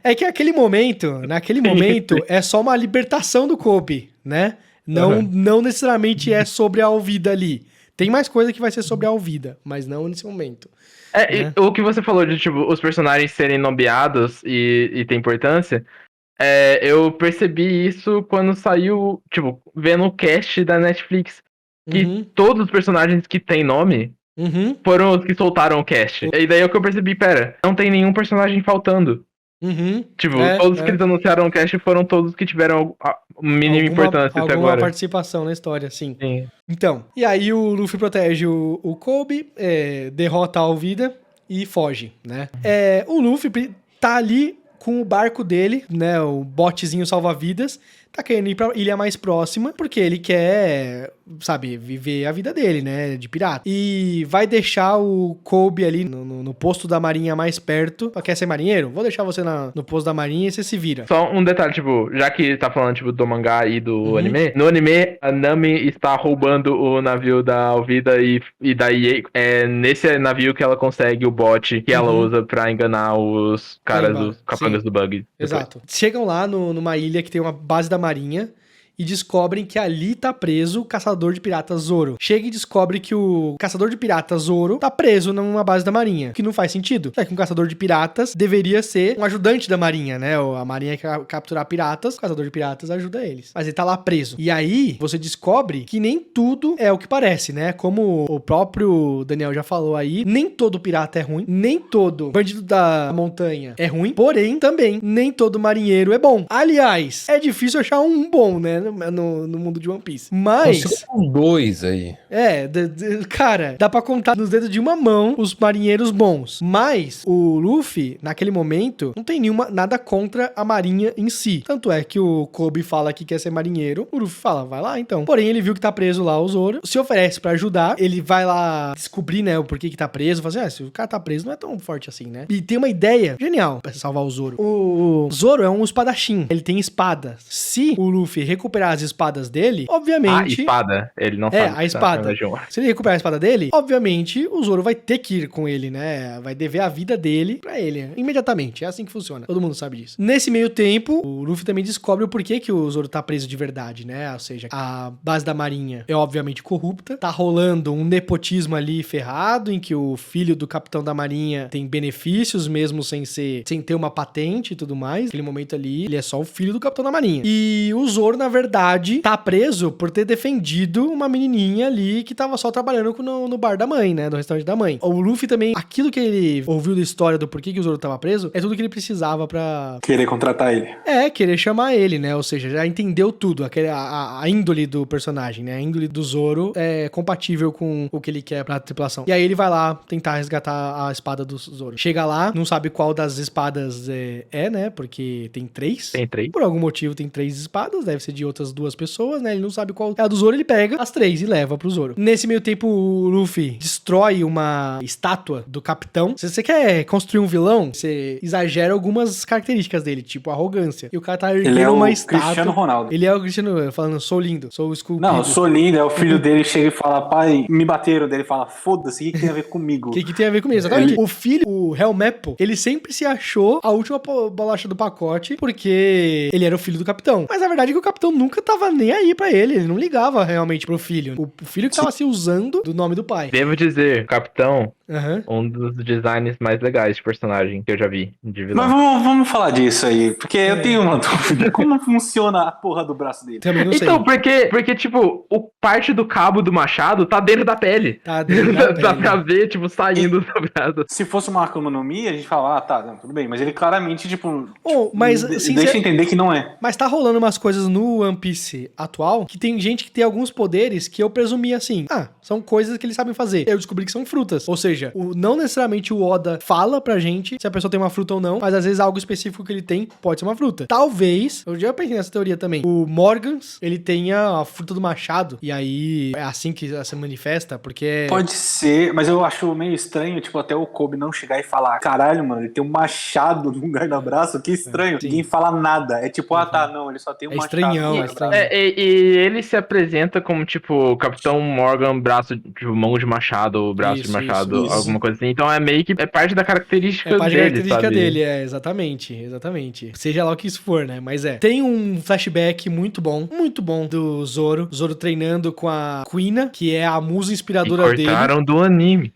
é que naquele momento, é só uma libertação do Kobe, né? Não necessariamente é sobre a Alvida ali. Tem mais coisa que vai ser sobre a Alvida, mas não nesse momento. Né? O que você falou de, tipo, os personagens serem nomeados e ter importância, Eu percebi isso quando saiu, tipo, vendo o cast da Netflix. Que todos os personagens que tem nome foram os que soltaram o cast. E daí é o que eu percebi, pera, não tem nenhum personagem faltando. Tipo, todos que eles anunciaram no cast foram todos que tiveram mínima importância até agora. Alguma participação na história, sim. Então, e aí o Luffy protege o Kobe, derrota a Alvida e foge, né? O Luffy tá ali com o barco dele, né, o botezinho salva-vidas, tá querendo ir pra ilha mais próxima, porque ele quer, sabe, viver a vida dele, né, de pirata. E vai deixar o Kobe ali no posto da marinha mais perto. Quer ser marinheiro? Vou deixar você no posto da marinha e você se vira. Só um detalhe, tipo, já que tá falando, tipo, do mangá e do anime, no anime, a Nami está roubando o navio da Alvida e daí é nesse navio que ela consegue o bote que ela usa pra enganar os caras dos capangas do Bug. Exato. Chegam lá numa ilha que tem uma base da marinha e descobrem que ali tá preso o caçador de piratas Zoro. Chega e descobre que o caçador de piratas Zoro tá preso numa base da marinha, o que não faz sentido. É que um caçador de piratas deveria ser um ajudante da marinha, né? A marinha quer capturar piratas, o caçador de piratas ajuda eles. Mas ele tá lá preso. E aí, você descobre que nem tudo é o que parece, né? Como o próprio Daniel já falou aí, nem todo pirata é ruim, nem todo bandido da montanha é ruim, porém, também, nem todo marinheiro é bom. Aliás, é difícil achar um bom, né? No mundo de One Piece. Mas... São dois aí. Cara, dá pra contar nos dedos de uma mão os marinheiros bons. Mas o Luffy, naquele momento, não tem nada contra a marinha em si. Tanto é que o Kobe fala que quer ser marinheiro, o Luffy fala, vai lá então. Porém, ele viu que tá preso lá o Zoro, se oferece pra ajudar, ele vai lá descobrir, né, o porquê que tá preso, fala assim, se o cara tá preso, não é tão forte assim, né? E tem uma ideia genial pra salvar o Zoro. O Zoro é um espadachim, ele tem espada. Se o Luffy recuperar as espadas dele, obviamente... A espada, ele não sabe. A espada. Se ele recuperar a espada dele, obviamente o Zoro vai ter que ir com ele, né? Vai dever a vida dele pra ele, imediatamente. É assim que funciona. Todo mundo sabe disso. Nesse meio tempo, o Luffy também descobre o porquê que o Zoro tá preso de verdade, né? Ou seja, a base da marinha é obviamente corrupta. Tá rolando um nepotismo ali ferrado, em que o filho do capitão da marinha tem benefícios mesmo sem ter uma patente e tudo mais. Naquele momento ali, ele é só o filho do capitão da marinha. E o Zoro, na verdade, tá preso por ter defendido uma menininha ali que tava só trabalhando no bar da mãe, né? No restaurante da mãe. O Luffy também, aquilo que ele ouviu da história do porquê que o Zoro tava preso, é tudo que ele precisava pra... Querer contratar ele. Querer chamar ele, né? Ou seja, já entendeu tudo. A índole do personagem, né? A índole do Zoro é compatível com o que ele quer pra tripulação. E aí ele vai lá tentar resgatar a espada do Zoro. Chega lá, não sabe qual das espadas né? Porque tem 3. Tem 3. Por algum motivo tem 3 espadas, deve ser de outras 2 pessoas, né? Ele não sabe qual é a do Zoro, ele pega as 3 e leva pro Zoro. Nesse meio tempo, o Luffy destrói uma estátua do capitão. Se você quer construir um vilão, você exagera algumas características dele, tipo arrogância. E o cara tá erguendo uma estátua. Cristiano Ronaldo. Ele é o Cristiano, falando, sou lindo, sou esculpido. Não, sou lindo, o filho dele chega e fala, pai, me bateram. Daí ele fala, foda-se, o que tem a ver comigo? O que tem a ver comigo? Exatamente. O filho, o Helmeppo, ele sempre se achou a última bolacha do pacote, porque ele era o filho do capitão. Mas a verdade é que o capitão nunca tava nem aí pra ele não ligava realmente pro filho. O filho que tava se usando do nome do pai. Devo dizer, capitão, um dos designs mais legais de personagem que eu já vi de vilão. Mas vamos falar disso aí, porque eu tenho uma dúvida. Como funciona a porra do braço dele? Também não sei. Então, porque tipo, parte do cabo do machado tá dentro da pele. Tá dentro da pele. Dá pra ver, tipo, saindo do braço. Se fosse uma Akuma no Mi, a gente fala, não, tudo bem. Mas ele claramente, mas, assim, deixa entender que não é. Mas tá rolando umas coisas no One Piece atual, que tem gente que tem alguns poderes que eu presumi assim, são coisas que eles sabem fazer. Eu descobri que são frutas. Ou seja, não necessariamente o Oda fala pra gente se a pessoa tem uma fruta ou não, mas às vezes algo específico que ele tem pode ser uma fruta. Talvez, eu já pensei nessa teoria também, o Morgans, ele tenha a fruta do machado, e aí é assim que se manifesta, porque... Pode ser, mas eu acho meio estranho, até o Kobe não chegar e falar, caralho, mano, ele tem um machado no lugar do braço, que estranho. Ninguém fala nada. É tipo, não, ele só tem um machado. Estranhão. E ele se apresenta como, tipo, Capitão Morgan, braço, mão de machado, ou braço de machado, alguma coisa assim. Então é meio que parte da característica dele, parte da característica dele, exatamente. Seja lá o que isso for, né? Mas Tem um flashback muito bom do Zoro treinando com a Kuina, que é a musa inspiradora dele. Cortaram do anime.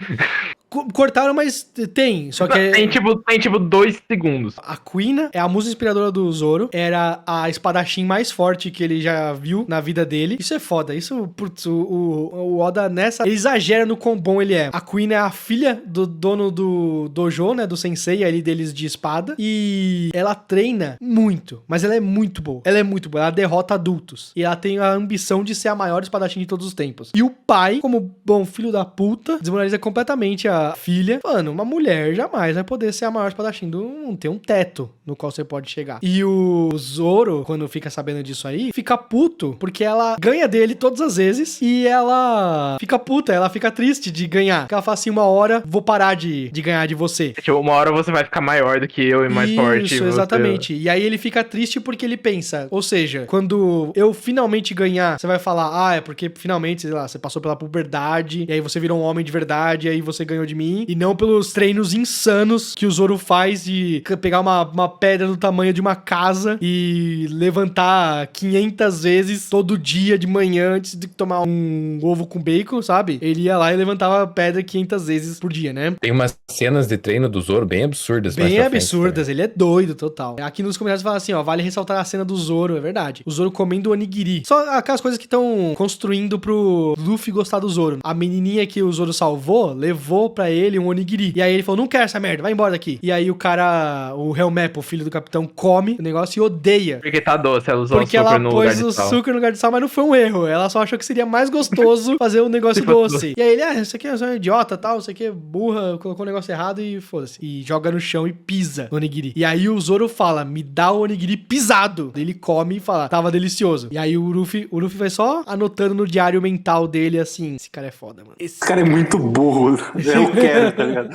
Cortaram, mas tem. Só que Tem tipo 2 segundos. a Kuina é a musa inspiradora do Zoro. Era a espadachim mais forte que ele já viu na vida dele. Isso é foda. Isso, putz, o Oda nessa... Ele exagera no quão bom ele é. A Kuina é a filha do dono do dojo, né? Do sensei ali deles de espada. E ela treina muito. Mas ela é muito boa. Ela é muito boa. Ela derrota adultos. E ela tem a ambição de ser a maior espadachim de todos os tempos. E o pai, como bom filho da puta, desmoraliza completamente a filha. Mano, uma mulher jamais vai poder ser a maior espadachim. Não tem um teto no qual você pode chegar. E o Zoro, quando fica sabendo disso aí, fica puto, porque ela ganha dele todas as vezes e ela fica puta, ela fica triste de ganhar. Porque ela fala assim, uma hora vou parar de ganhar de você. Tipo, uma hora você vai ficar maior do que eu e mais forte. Isso, exatamente. E aí ele fica triste porque ele pensa, ou seja, quando eu finalmente ganhar, você vai falar, é porque finalmente, sei lá, você passou pela puberdade, e aí você virou um homem de verdade, e aí você ganhou de mim, e não pelos treinos insanos que o Zoro faz de pegar uma pedra do tamanho de uma casa e levantar 500 vezes todo dia de manhã antes de tomar um ovo com bacon, sabe? Ele ia lá e levantava a pedra 500 vezes por dia, né? Tem umas cenas de treino do Zoro bem absurdas. mais Bem pra frente, absurdas, ele é doido total. Aqui nos comentários fala assim, ó, vale ressaltar a cena do Zoro, é verdade. O Zoro comendo onigiri. Só aquelas coisas que estão construindo pro Luffy gostar do Zoro. A menininha que o Zoro salvou, levou pra ele um onigiri. E aí ele falou, não quero essa merda, vai embora daqui. E aí o cara, o Helmep, o filho do capitão, come o negócio e odeia. Porque tá doce, ela usou Porque açúcar ela no lugar pôs de o sal. açúcar no lugar de sal, mas não foi um erro. Ela só achou que seria mais gostoso fazer um negócio doce. E aí ele, isso aqui é um idiota, tal, isso aqui é burra, colocou o negócio errado e foda-se. E joga no chão e pisa no onigiri. E aí o Zoro fala, me dá o onigiri pisado. Ele come e fala, tava delicioso. E aí o Luffy vai só anotando no diário mental dele, assim, esse cara é foda, mano. Esse cara é muito burro. Eu quero, tá ligado?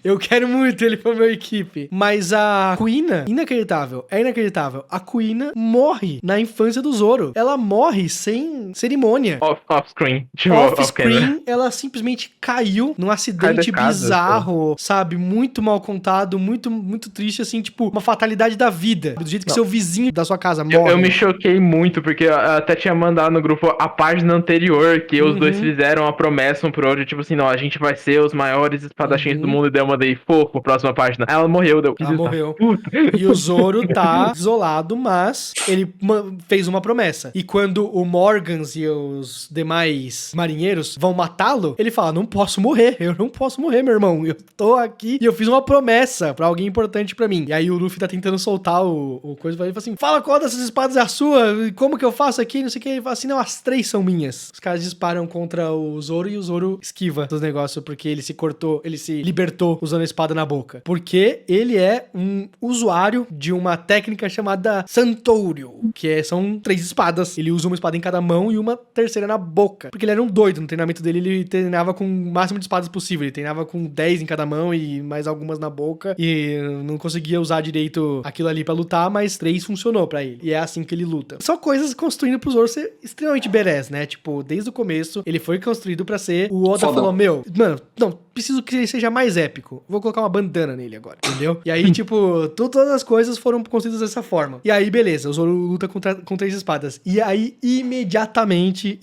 Eu quero muito ele pra minha equipe. Mas a Kuina, inacreditável. A Kuina morre na infância do Zoro. Ela morre sem cerimônia. Off-screen. Tipo, Off-screen, ela simplesmente caiu num acidente casa, bizarro, sabe? Muito mal contado, muito, muito triste, assim, tipo, uma fatalidade da vida. Do jeito que seu vizinho da sua casa morre. Eu me choquei muito, porque eu até tinha mandado no grupo a página anterior, que os dois fizeram a promessa um pro outro, tipo assim, não, a gente vai ser os maiores espadachins do mundo, e daí eu mandei fofo, próxima página. Ela morreu, Ela morreu. E o Zoro tá isolado, mas ele fez uma promessa. E quando o Morgans e os demais marinheiros vão matá-lo, ele fala, não posso morrer, eu não posso morrer, meu irmão. Eu tô aqui e eu fiz uma promessa pra alguém importante pra mim. E aí o Luffy tá tentando soltar o coisa, ele fala assim, fala qual dessas espadas é a sua, como que eu faço aqui, não sei o que. Ele fala assim, não, as 3 são minhas. Os caras disparam contra o Zoro e o Zoro esquiva dos negócios porque ele se cortou, ele se libertou usando a espada na boca. Porque ele é um usuário de uma técnica chamada Santorio, que são 3 espadas. Ele usa uma espada em cada mão e uma terceira na boca. Porque ele era um doido. No treinamento dele, ele treinava com o máximo de espadas possível. Ele treinava com 10 em cada mão e mais algumas na boca. E não conseguia usar direito aquilo ali pra lutar, mas 3 funcionou pra ele. E é assim que ele luta. São coisas construindo pro Zoro ser extremamente badass, né? Tipo, desde o começo, ele foi construído pra ser... O Oda falou, mano, não, preciso que ele seja mais épico. Vou colocar uma bandana nele agora, entendeu? E aí, tipo, todas as coisas foram construídas dessa forma. E aí, beleza, o Zoro luta com 3 espadas. E aí, imediatamente,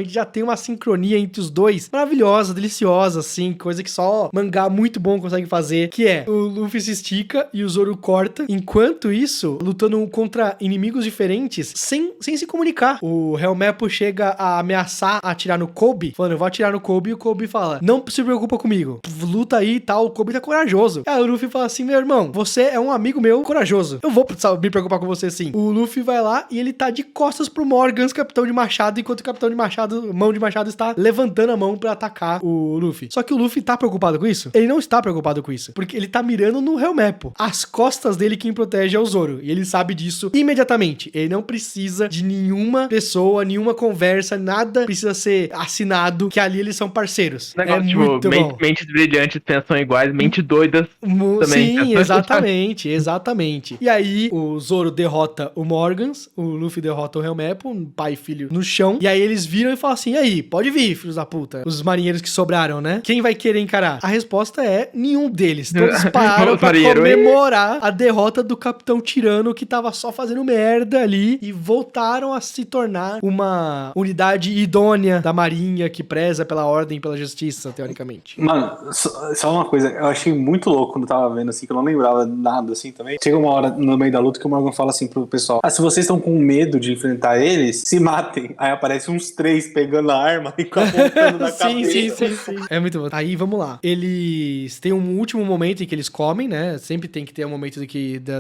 já tem uma sincronia entre os dois maravilhosa, deliciosa, assim, coisa que só mangá muito bom consegue fazer, que é, o Luffy se estica e o Zoro corta. Enquanto isso, lutando contra inimigos diferentes, sem se comunicar. O Helmeppo chega a ameaçar atirar no Kobe, falando, eu vou atirar no Kobe, e o Kobe fala, não se preocupa comigo, luta aí e tal, o Kobe tá corajoso. Aí o Luffy fala assim, meu irmão, você é um amigo meu corajoso, eu vou me preocupar com você sim. O Luffy vai lá e ele tá de costas pro Morgans, capitão de machado, enquanto o capitão de machado, mão de machado, está levantando a mão pra atacar o Luffy. Só que o Luffy tá preocupado com isso? Ele não está preocupado com isso, porque ele tá mirando no Helmeppo. As costas dele quem protege é o Zoro, e ele sabe disso imediatamente. Ele não precisa de nenhuma pessoa, nenhuma conversa, nada precisa ser assinado, que ali eles são parceiros. Negócio, é tipo, muito bom. Mentes brilhantes pensam iguais, mentes doidas também. Sim, exatamente. E aí, o Zoro derrota o Morgans, o Luffy derrota o Helmeppo, pai e filho, no chão. E aí eles viram e falam assim, e aí, pode vir, filhos da puta. Os marinheiros que sobraram, né? Quem vai querer encarar? A resposta é nenhum deles. Todos pararam pra comemorar a derrota do Capitão Tirano, que tava só fazendo merda ali, e voltaram a se tornar uma unidade idônea da marinha, que preza pela ordem e pela justiça, teoricamente. basicamente. Mano, só uma coisa, eu achei muito louco quando eu tava vendo, assim, que eu não lembrava nada, assim, também. Chega uma hora no meio da luta que o Morgan fala assim pro pessoal, se vocês estão com medo de enfrentar eles, se matem. Aí aparece uns 3 pegando a arma e apontando na cabeça. Sim. É muito bom. Aí, vamos lá. Eles têm um último momento em que eles comem, né? Sempre tem que ter um momento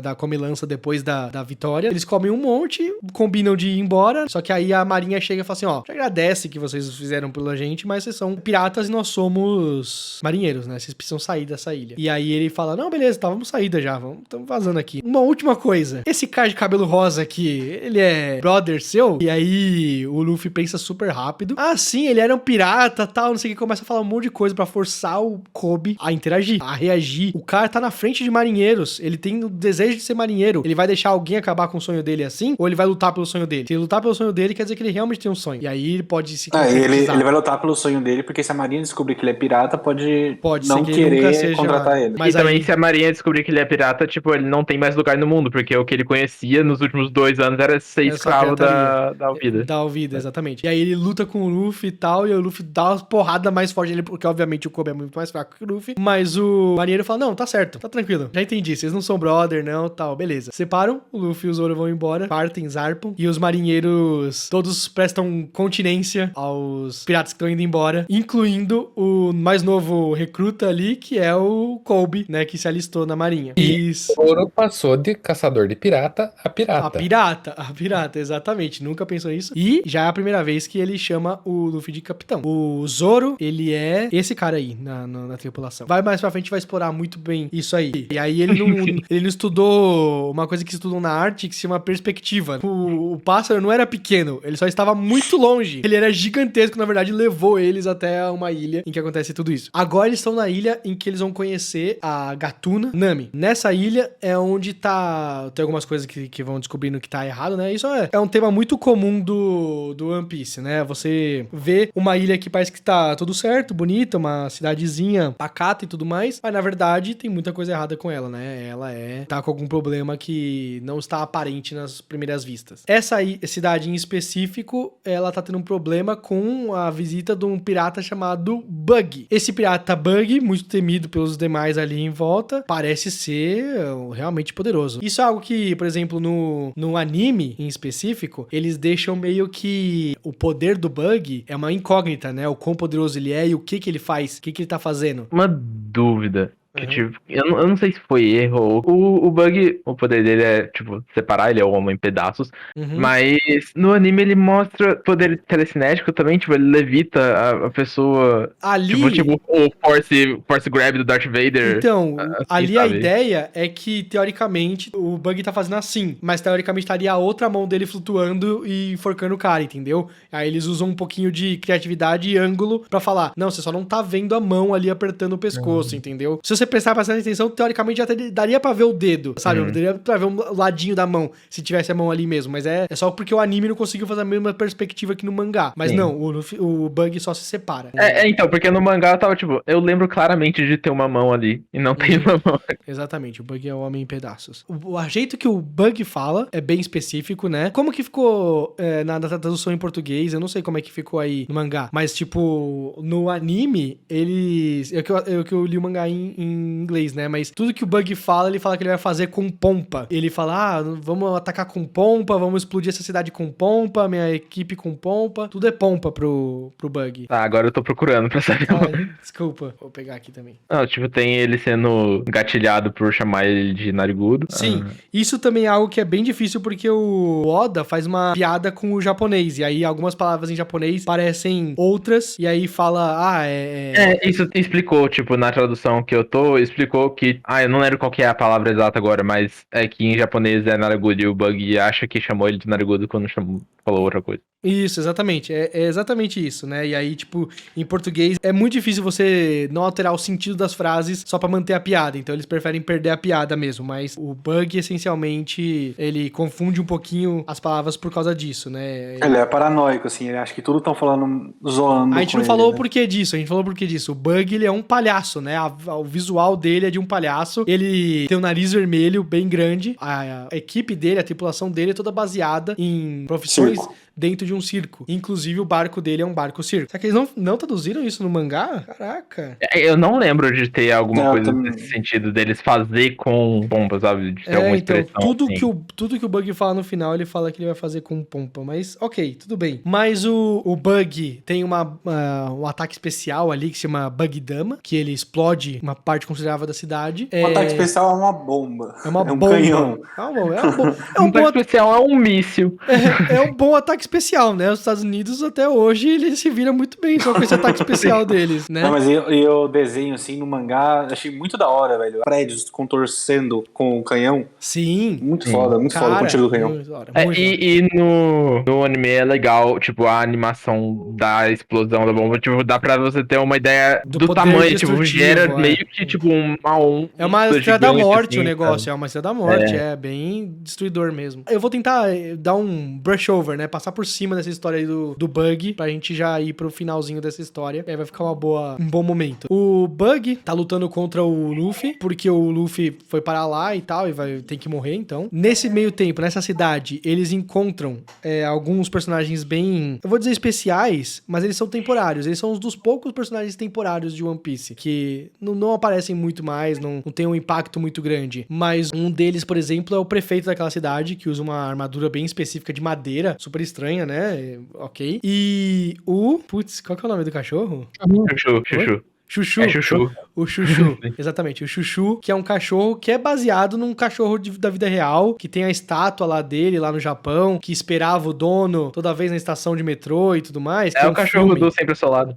da comilança depois da vitória. Eles comem um monte, combinam de ir embora, só que aí a marinha chega e fala assim, te agradece que vocês fizeram pela gente, mas vocês são piratas e nós somos marinheiros, né? Vocês precisam sair dessa ilha. E aí ele fala, não, beleza, tá, vamos sair já, estamos vazando aqui. Uma última coisa, esse cara de cabelo rosa aqui, ele é brother seu? E aí o Luffy pensa super rápido. Ah, sim, ele era um pirata, tal, não sei o que, começa a falar um monte de coisa pra forçar o Kobe a interagir, a reagir. O cara tá na frente de marinheiros, ele tem o desejo de ser marinheiro. Ele vai deixar alguém acabar com o sonho dele assim? Ou ele vai lutar pelo sonho dele? Se ele lutar pelo sonho dele, quer dizer que ele realmente tem um sonho. E aí ele pode se ele vai lutar pelo sonho dele, porque se a marinha descobrir que ele é pirata, pode não ser que querer contratar ele. Mas e também se a marinha descobrir que ele é pirata, tipo, ele não tem mais lugar no mundo, porque o que ele conhecia nos últimos 2 anos era ser escravo da Alvida. Da Alvida, exatamente. E aí ele luta com o Luffy e tal, e o Luffy dá uma porrada mais forte nele, porque obviamente o Kobe é muito mais fraco que o Luffy, mas o marinheiro fala, não, tá certo, tá tranquilo, já entendi, vocês não são brother, não, tal, beleza. Separam, o Luffy e o Zoro vão embora, partem, zarpam, e os marinheiros todos prestam continência aos piratas que estão indo embora, incluindo o mais novo recruta ali, que é o Kobe, né, que se alistou na marinha. E o Zoro passou de caçador de pirata a pirata. A pirata, exatamente. Nunca pensou nisso. E já é a primeira vez que ele chama o Luffy de capitão. O Zoro, ele é esse cara aí na tripulação. Vai mais pra frente, vai explorar muito bem isso aí. E aí ele não estudou uma coisa que estudam na arte que se chama perspectiva. O pássaro não era pequeno, ele só estava muito longe. Ele era gigantesco, na verdade, levou eles até uma ilha em que acontece tudo isso. Agora eles estão na ilha em que eles vão conhecer a Gatuna Nami. Nessa ilha é onde tem algumas coisas que vão descobrindo que tá errado, né? Isso é um tema muito comum do One Piece, né? Você vê uma ilha que parece que tá tudo certo, bonita, uma cidadezinha pacata e tudo mais, mas na verdade tem muita coisa errada com ela, né? Ela tá com algum problema que não está aparente nas primeiras vistas. Essa cidade em específico, ela tá tendo um problema com a visita de um pirata chamado Bug. Esse pirata Bug, muito temido pelos demais ali em volta, parece ser realmente poderoso. Isso é algo que, por exemplo, no anime em específico, eles deixam meio que o poder do Bug é uma incógnita, né? O quão poderoso ele é e o que ele faz, o que ele tá fazendo. Uma dúvida. Que, tipo, eu não sei se foi erro. O Bug, o poder dele é, tipo, separar, ele é o homem em pedaços. Mas no anime ele mostra poder telecinético também, tipo, ele levita a pessoa. Ali. Tipo o Force Grab do Darth Vader. Então, assim, ali sabe? a ideia é que, teoricamente, o Bug tá fazendo assim, mas teoricamente estaria a outra mão dele flutuando e enforcando o cara, entendeu? Aí eles usam um pouquinho de criatividade e ângulo pra falar, não, você só não tá vendo a mão ali apertando o pescoço, entendeu? Se você prestar bastante atenção, teoricamente já daria pra ver o dedo, sabe? Daria pra ver o ladinho da mão, se tivesse a mão ali mesmo, mas é só porque o anime não conseguiu fazer a mesma perspectiva que no mangá. Mas não, o Bug só se separa. Então, porque no mangá eu tava, tipo, eu lembro claramente de ter uma mão ali, e não tem uma mão. Exatamente, o Bug é o homem em pedaços. O jeito que o Bug fala é bem específico, né? Como que ficou na tradução em português? Eu não sei como é que ficou aí no mangá, mas, tipo, no anime, eles... Eu li o mangá em inglês, né? Mas tudo que o Bug fala, ele fala que ele vai fazer com pompa. Ele fala, vamos atacar com pompa, vamos explodir essa cidade com pompa, minha equipe com pompa. Tudo é pompa pro Bug. Tá, agora eu tô procurando pra saber. Desculpa, vou pegar aqui também. Não, tipo, tem ele sendo gatilhado por chamar ele de narigudo. Sim, isso também é algo que é bem difícil porque o Oda faz uma piada com o japonês, e aí algumas palavras em japonês parecem outras, e aí fala, isso explicou, tipo, na tradução que eu tô, explicou que, eu não lembro qual que é a palavra exata agora, mas é que em japonês é narigudo e o Bug acha que chamou ele de narigudo quando falou outra coisa. Isso, exatamente. É exatamente isso, né? E aí, tipo, em português é muito difícil você não alterar o sentido das frases só pra manter a piada. Então eles preferem perder a piada mesmo. Mas o Bug, essencialmente, ele confunde um pouquinho as palavras por causa disso, né? Ele é paranoico, assim. Ele acha que tudo estão falando, zoando. A gente não falou por que disso. A gente falou por que disso. O Bug, ele é um palhaço, né? O visual dele é de um palhaço. Ele tem um nariz vermelho bem grande. A equipe dele, a tripulação dele é toda baseada em profissões dentro de um circo. Inclusive, o barco dele é um barco-circo. Será que eles não traduziram isso no mangá? Caraca. Eu não lembro de ter alguma Eu coisa também. nesse sentido, deles fazer com pompa, sabe? De ter alguma Então, expressão tudo assim. que o Bug fala no final, ele fala que ele vai fazer com pompa. Mas, ok, tudo bem. Mas o Bug tem um ataque especial ali que se chama Bug Dama, que ele explode uma parte considerável da cidade. O ataque especial é uma bomba. É uma um bomba. canhão. É um bom especial é um míssil. É um bom ataque especial, né? Os Estados Unidos, até hoje, ele se vira muito bem só com esse ataque especial deles, né? Não, mas eu desenho assim no mangá, achei muito da hora, velho. Prédios contorcendo com o canhão. Sim. Muito foda com o tiro do canhão. Muito da hora, muito da hora. E no anime é legal, tipo, a animação da explosão da bomba, tipo, dá pra você ter uma ideia Do do poder tamanho, tipo, destrutivo, gera meio que, tipo, uma onda É uma estrela da gigante, morte assim, o negócio, sabe? é uma estrela da morte, é bem destruidor mesmo. Eu vou tentar dar um brush over, né? Passar por cima dessa história aí do Bug, pra gente já ir pro finalzinho dessa história. Aí vai ficar um bom momento. O Bug tá lutando contra o Luffy, porque o Luffy foi parar lá e tal, e tem que morrer, então. Nesse meio tempo, nessa cidade, eles encontram alguns personagens bem, eu vou dizer especiais, mas eles são temporários. Eles são um dos poucos personagens temporários de One Piece, que não aparecem muito mais, não tem um impacto muito grande. Mas um deles, por exemplo, é o prefeito daquela cidade, que usa uma armadura bem específica de madeira, super estranha, né? Ok. E putz, qual que é o nome do cachorro? Chuchu. Chuchu. É Chuchu. O Chuchu, exatamente. O Chuchu, que é um cachorro que é baseado num cachorro da vida real, que tem a estátua lá dele, lá no Japão, que esperava o dono toda vez na estação de metrô e tudo mais. É o cachorro do Sempre ao Seu Lado.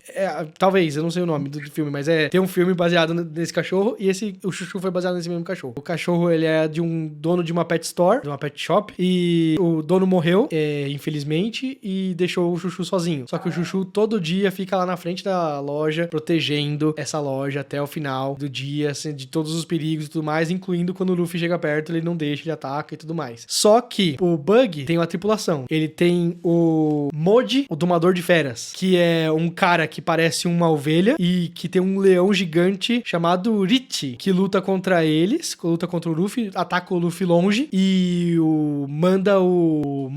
Talvez, eu não sei o nome do filme, mas tem um filme baseado nesse cachorro e o Chuchu foi baseado nesse mesmo cachorro. O cachorro, ele é de um dono de uma pet store, de uma pet shop, e o dono morreu, infelizmente, e deixou o Chuchu sozinho. Só que o Chuchu todo dia fica lá na frente da loja, protegendo essa loja até o final do dia, assim, de todos os perigos e tudo mais, incluindo quando o Luffy chega perto, ele não deixa, ele ataca e tudo mais. Só que o Bug tem uma tripulação. Ele tem o Moji, o Domador de Feras, que é um cara que parece uma ovelha e que tem um leão gigante chamado Richi, que luta contra eles, luta contra o Luffy, ataca o Luffy longe e manda o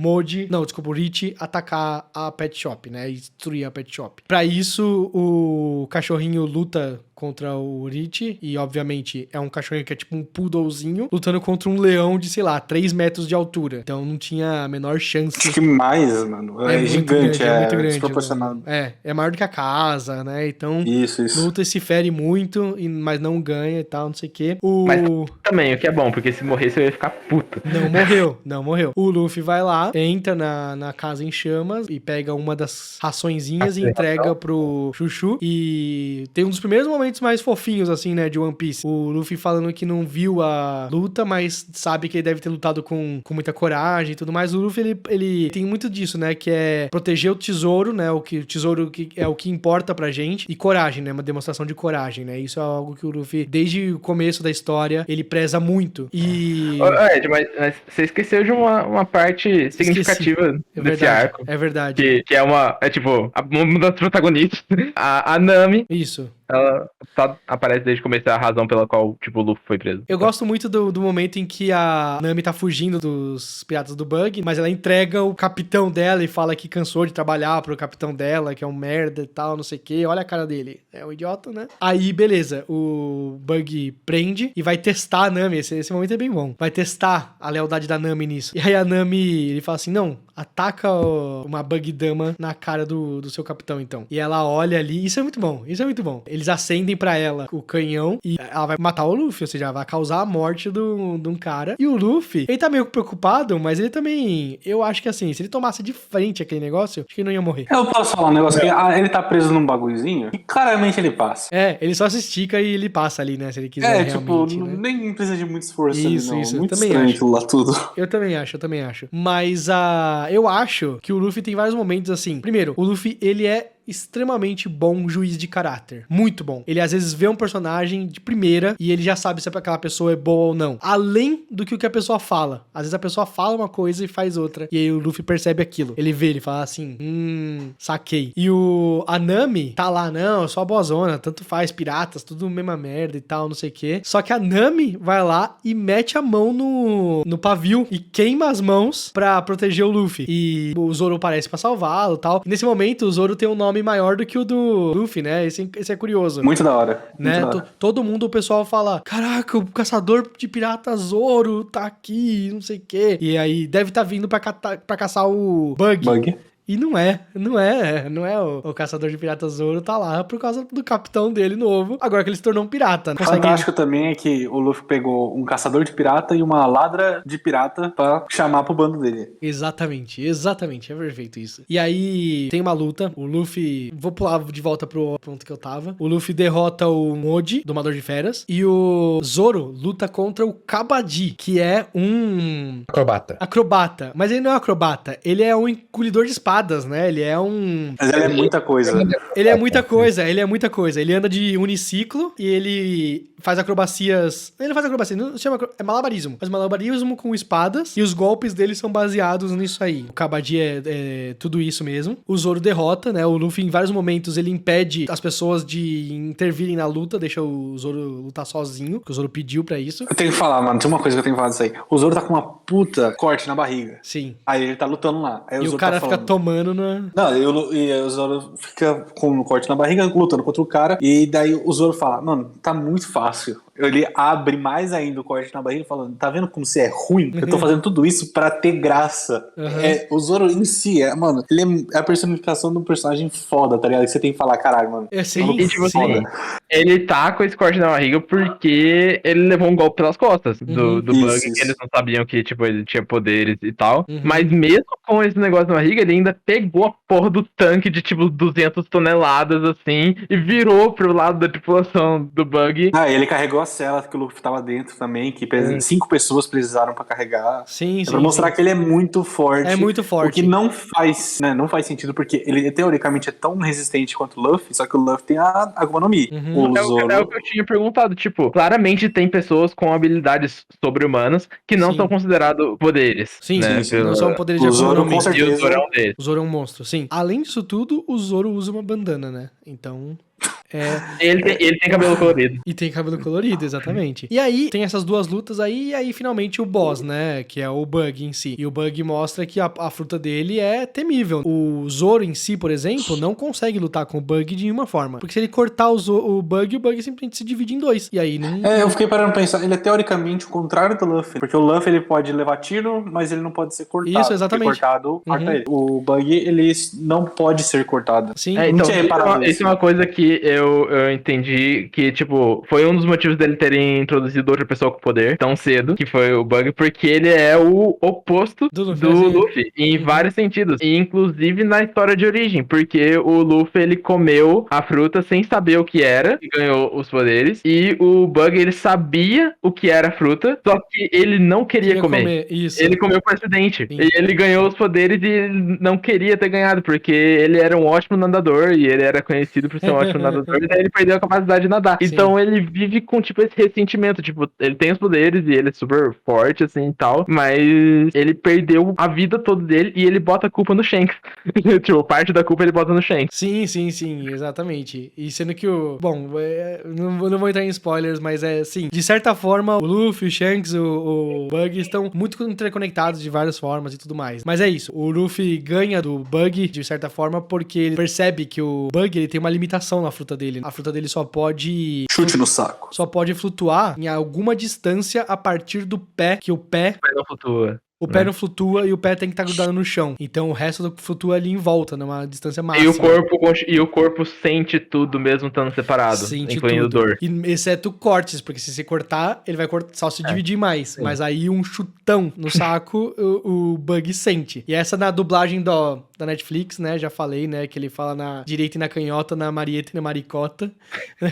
Richi atacar a pet shop, né, e destruir a pet shop. Pra isso, o cachorrinho luta contra o Richi, e obviamente é um cachorrinho que é tipo um poodlezinho, lutando contra um leão de, sei lá, 3 metros de altura. Então não tinha a menor chance. Acho que mais, mano. É gigante, grande, muito grande, desproporcionado. É maior do que a casa, né? Então, isso. luta e se fere muito, mas não ganha e tal, não sei o quê. Mas também, o que é bom, porque se morrer, você vai ficar puto. Não morreu. O Luffy vai lá, entra na casa em chamas e pega uma das raçõezinhas e entrega pro Chuchu. E tem um dos primeiros momentos mais fofinhos, assim, né, de One Piece. O Luffy falando que não viu a luta, mas sabe que ele deve ter lutado com muita coragem e tudo mais. O Luffy, ele tem muito disso, né, que é proteger o tesouro, né, o tesouro que é o que importa pra gente, e coragem, né, uma demonstração de coragem, né, isso é algo que o Luffy, desde o começo da história, ele preza muito. E... Ed, mas você esqueceu de uma parte significativa desse arco. É verdade. Que é tipo, uma das protagonistas, a Nami. Isso. Ela só aparece desde o começo, a razão pela qual, tipo, o Luffy foi preso. Eu gosto muito do momento em que a Nami tá fugindo dos piratas do Bug, mas ela entrega o capitão dela e fala que cansou de trabalhar pro capitão dela, que é um merda e tal, não sei o que. Olha a cara dele. É um idiota, né? Aí, beleza. O Bug prende e vai testar a Nami. Esse momento é bem bom. Vai testar a lealdade da Nami nisso. E aí a Nami, ele fala assim, não, ataca uma Bug Dama na cara do seu capitão, então. E ela olha ali. Isso é muito bom. Eles acendem pra ela o canhão e ela vai matar o Luffy, ou seja, vai causar a morte de um cara. E o Luffy, ele tá meio preocupado, mas ele também, eu acho que assim, se ele tomasse de frente aquele negócio, acho que ele não ia morrer. Eu posso falar um negócio que ele tá preso num bagulhozinho e claramente ele passa. Ele só se estica e ele passa ali, né, se ele quiser realmente, tipo, né? nem precisa de muito esforço Isso, ali, não. isso, Muito eu também estranho acho. aquilo lá tudo. Eu também acho. Mas eu acho que o Luffy tem vários momentos assim. Primeiro, o Luffy, ele é extremamente bom juiz de caráter. Muito bom. Ele às vezes vê um personagem de primeira e ele já sabe se aquela pessoa é boa ou não. Além do que a pessoa fala. Às vezes a pessoa fala uma coisa e faz outra. E aí o Luffy percebe aquilo. Ele vê, ele fala assim, saquei. E a Nami tá lá, não, eu sou a bozona, tanto faz, piratas, tudo mesma merda e tal, não sei o quê. Só que a Nami vai lá e mete a mão no pavio e queima as mãos pra proteger o Luffy. E o Zoro aparece pra salvá-lo e tal. E nesse momento, o Zoro tem um nome maior do que o do Luffy, né? Esse é curioso. Muito da hora. Né? Muito da hora. Todo mundo, o pessoal fala, caraca, o caçador de piratas Zoro tá aqui, não sei o quê. E aí deve estar vindo pra caçar o Bug. E não é o caçador de piratas Zoro, tá lá por causa do capitão dele novo, agora que ele se tornou um pirata. Fantástico também é que o Luffy pegou um caçador de pirata e uma ladra de pirata pra chamar pro bando dele. Exatamente, é perfeito isso. E aí tem uma luta, o Luffy, vou pular de volta pro ponto que eu tava, o Luffy derrota o Moji, domador de feras, e o Zoro luta contra o Kabaddi, que é um... acrobata, mas ele não é um acrobata, ele é um engolidor de espadas, né? Ele é um... Mas ele é muita coisa. Ele é muita coisa. Ele anda de uniciclo e ele faz acrobacias... Ele não faz acrobacia, não se chama... É malabarismo. Faz malabarismo com espadas e os golpes dele são baseados nisso aí. O Kabaddi é tudo isso mesmo. O Zoro derrota, né? O Luffy, em vários momentos, ele impede as pessoas de intervirem na luta, deixa o Zoro lutar sozinho, porque o Zoro pediu pra isso. Eu tenho que falar, mano, tem uma coisa que eu tenho que falar disso aí. O Zoro tá com uma puta corte na barriga. Sim. Aí ele tá lutando lá. Aí e o o cara tá fica tomando na... Não, e o Zoro fica com um corte na barriga, lutando contra o cara. E daí o Zoro fala, mano, tá muito fácil. Ele abre mais ainda o corte na barriga falando, tá vendo como você é ruim? Eu tô fazendo tudo isso pra ter graça. O Zoro em si, mano, ele é a personificação de um personagem foda, tá ligado? Que você tem que falar, caralho, mano. Sim, sim. Ele tá com esse corte na barriga porque ele levou um golpe pelas costas do Bug, que eles não sabiam que, tipo, ele tinha poderes e tal. Mas mesmo com esse negócio na barriga, ele ainda pegou a porra do tanque de, tipo, 200 toneladas, assim, e virou pro lado da tripulação do Bug. Ah, e ele carregou a cela que o Luffy tava dentro também, que 5 pessoas precisaram pra carregar. Sim, pra mostrar que ele é muito forte. É muito forte. O que não faz sentido, porque ele teoricamente é tão resistente quanto o Luffy, só que o Luffy tem a Akuma no Mi. O Zoro... É o que eu tinha perguntado, tipo, claramente tem pessoas com habilidades sobre-humanas que não são considerados poderes. Sim, né? sim. Não são poderes de Akuma no Mi. Com certeza. E o Zoro é um deles. O Zoro é um monstro, sim. Além disso tudo, o Zoro usa uma bandana, né? Então... Ele tem cabelo colorido. E tem cabelo colorido, exatamente. E aí, tem essas duas lutas aí, e aí finalmente o boss, né? Que é o Bug em si. E o Bug mostra que a fruta dele é temível. O Zoro em si, por exemplo, não consegue lutar com o Bug de nenhuma forma. Porque se ele cortar o Bug simplesmente se divide em dois. E aí não... eu fiquei parando pra pensar. Ele é teoricamente o contrário do Luffy. Porque o Luffy, ele pode levar tiro, mas ele não pode ser cortado. Isso, exatamente. Porque cortado, corta ele. O Bug, ele não pode ser cortado. Sim. Então, isso é uma coisa que eu entendi que, tipo, foi um dos motivos dele terem introduzido outra pessoa com poder tão cedo, que foi o Bug, porque ele é o oposto do Luffy em vários sentidos, e inclusive na história de origem, porque o Luffy, ele comeu a fruta sem saber o que era, e ganhou os poderes, e o Bug, ele sabia o que era a fruta, só que ele não queria comer. Isso. Ele comeu por acidente, Sim. e ele ganhou os poderes e ele não queria ter ganhado, porque ele era um ótimo nadador, e ele era conhecido por ser um ótimo nadador, e daí ele perdeu a capacidade de nadar. Sim. Então ele vive com, tipo, esse ressentimento, tipo, ele tem os poderes e ele é super forte, assim, e tal, mas ele perdeu a vida toda dele e ele bota a culpa no Shanks. Tipo, parte da culpa ele bota no Shanks. Sim, exatamente. E sendo que bom, não vou entrar em spoilers, mas sim, de certa forma, o Luffy, o Shanks, o Bug estão muito interconectados de várias formas e tudo mais. Mas é isso, o Luffy ganha do Bug, de certa forma, porque ele percebe que o Bug, ele tem uma limitação na fruta dele. A fruta dele só pode... Chute no saco. Só pode flutuar em alguma distância a partir do pé, que o pé... O pé não flutua. O pé não flutua e o pé tem que estar grudado no chão. Então o resto flutua ali em volta, numa distância máxima. E o corpo sente tudo mesmo estando separado, sente incluindo tudo. dor. E, exceto cortes, porque se você cortar, ele vai só se dividir mais. Sim. Mas aí um chutão no saco, o Bug sente. E essa na dublagem da da Netflix, né? Já falei, né? Que ele fala na direita e na canhota, na marieta e na maricota.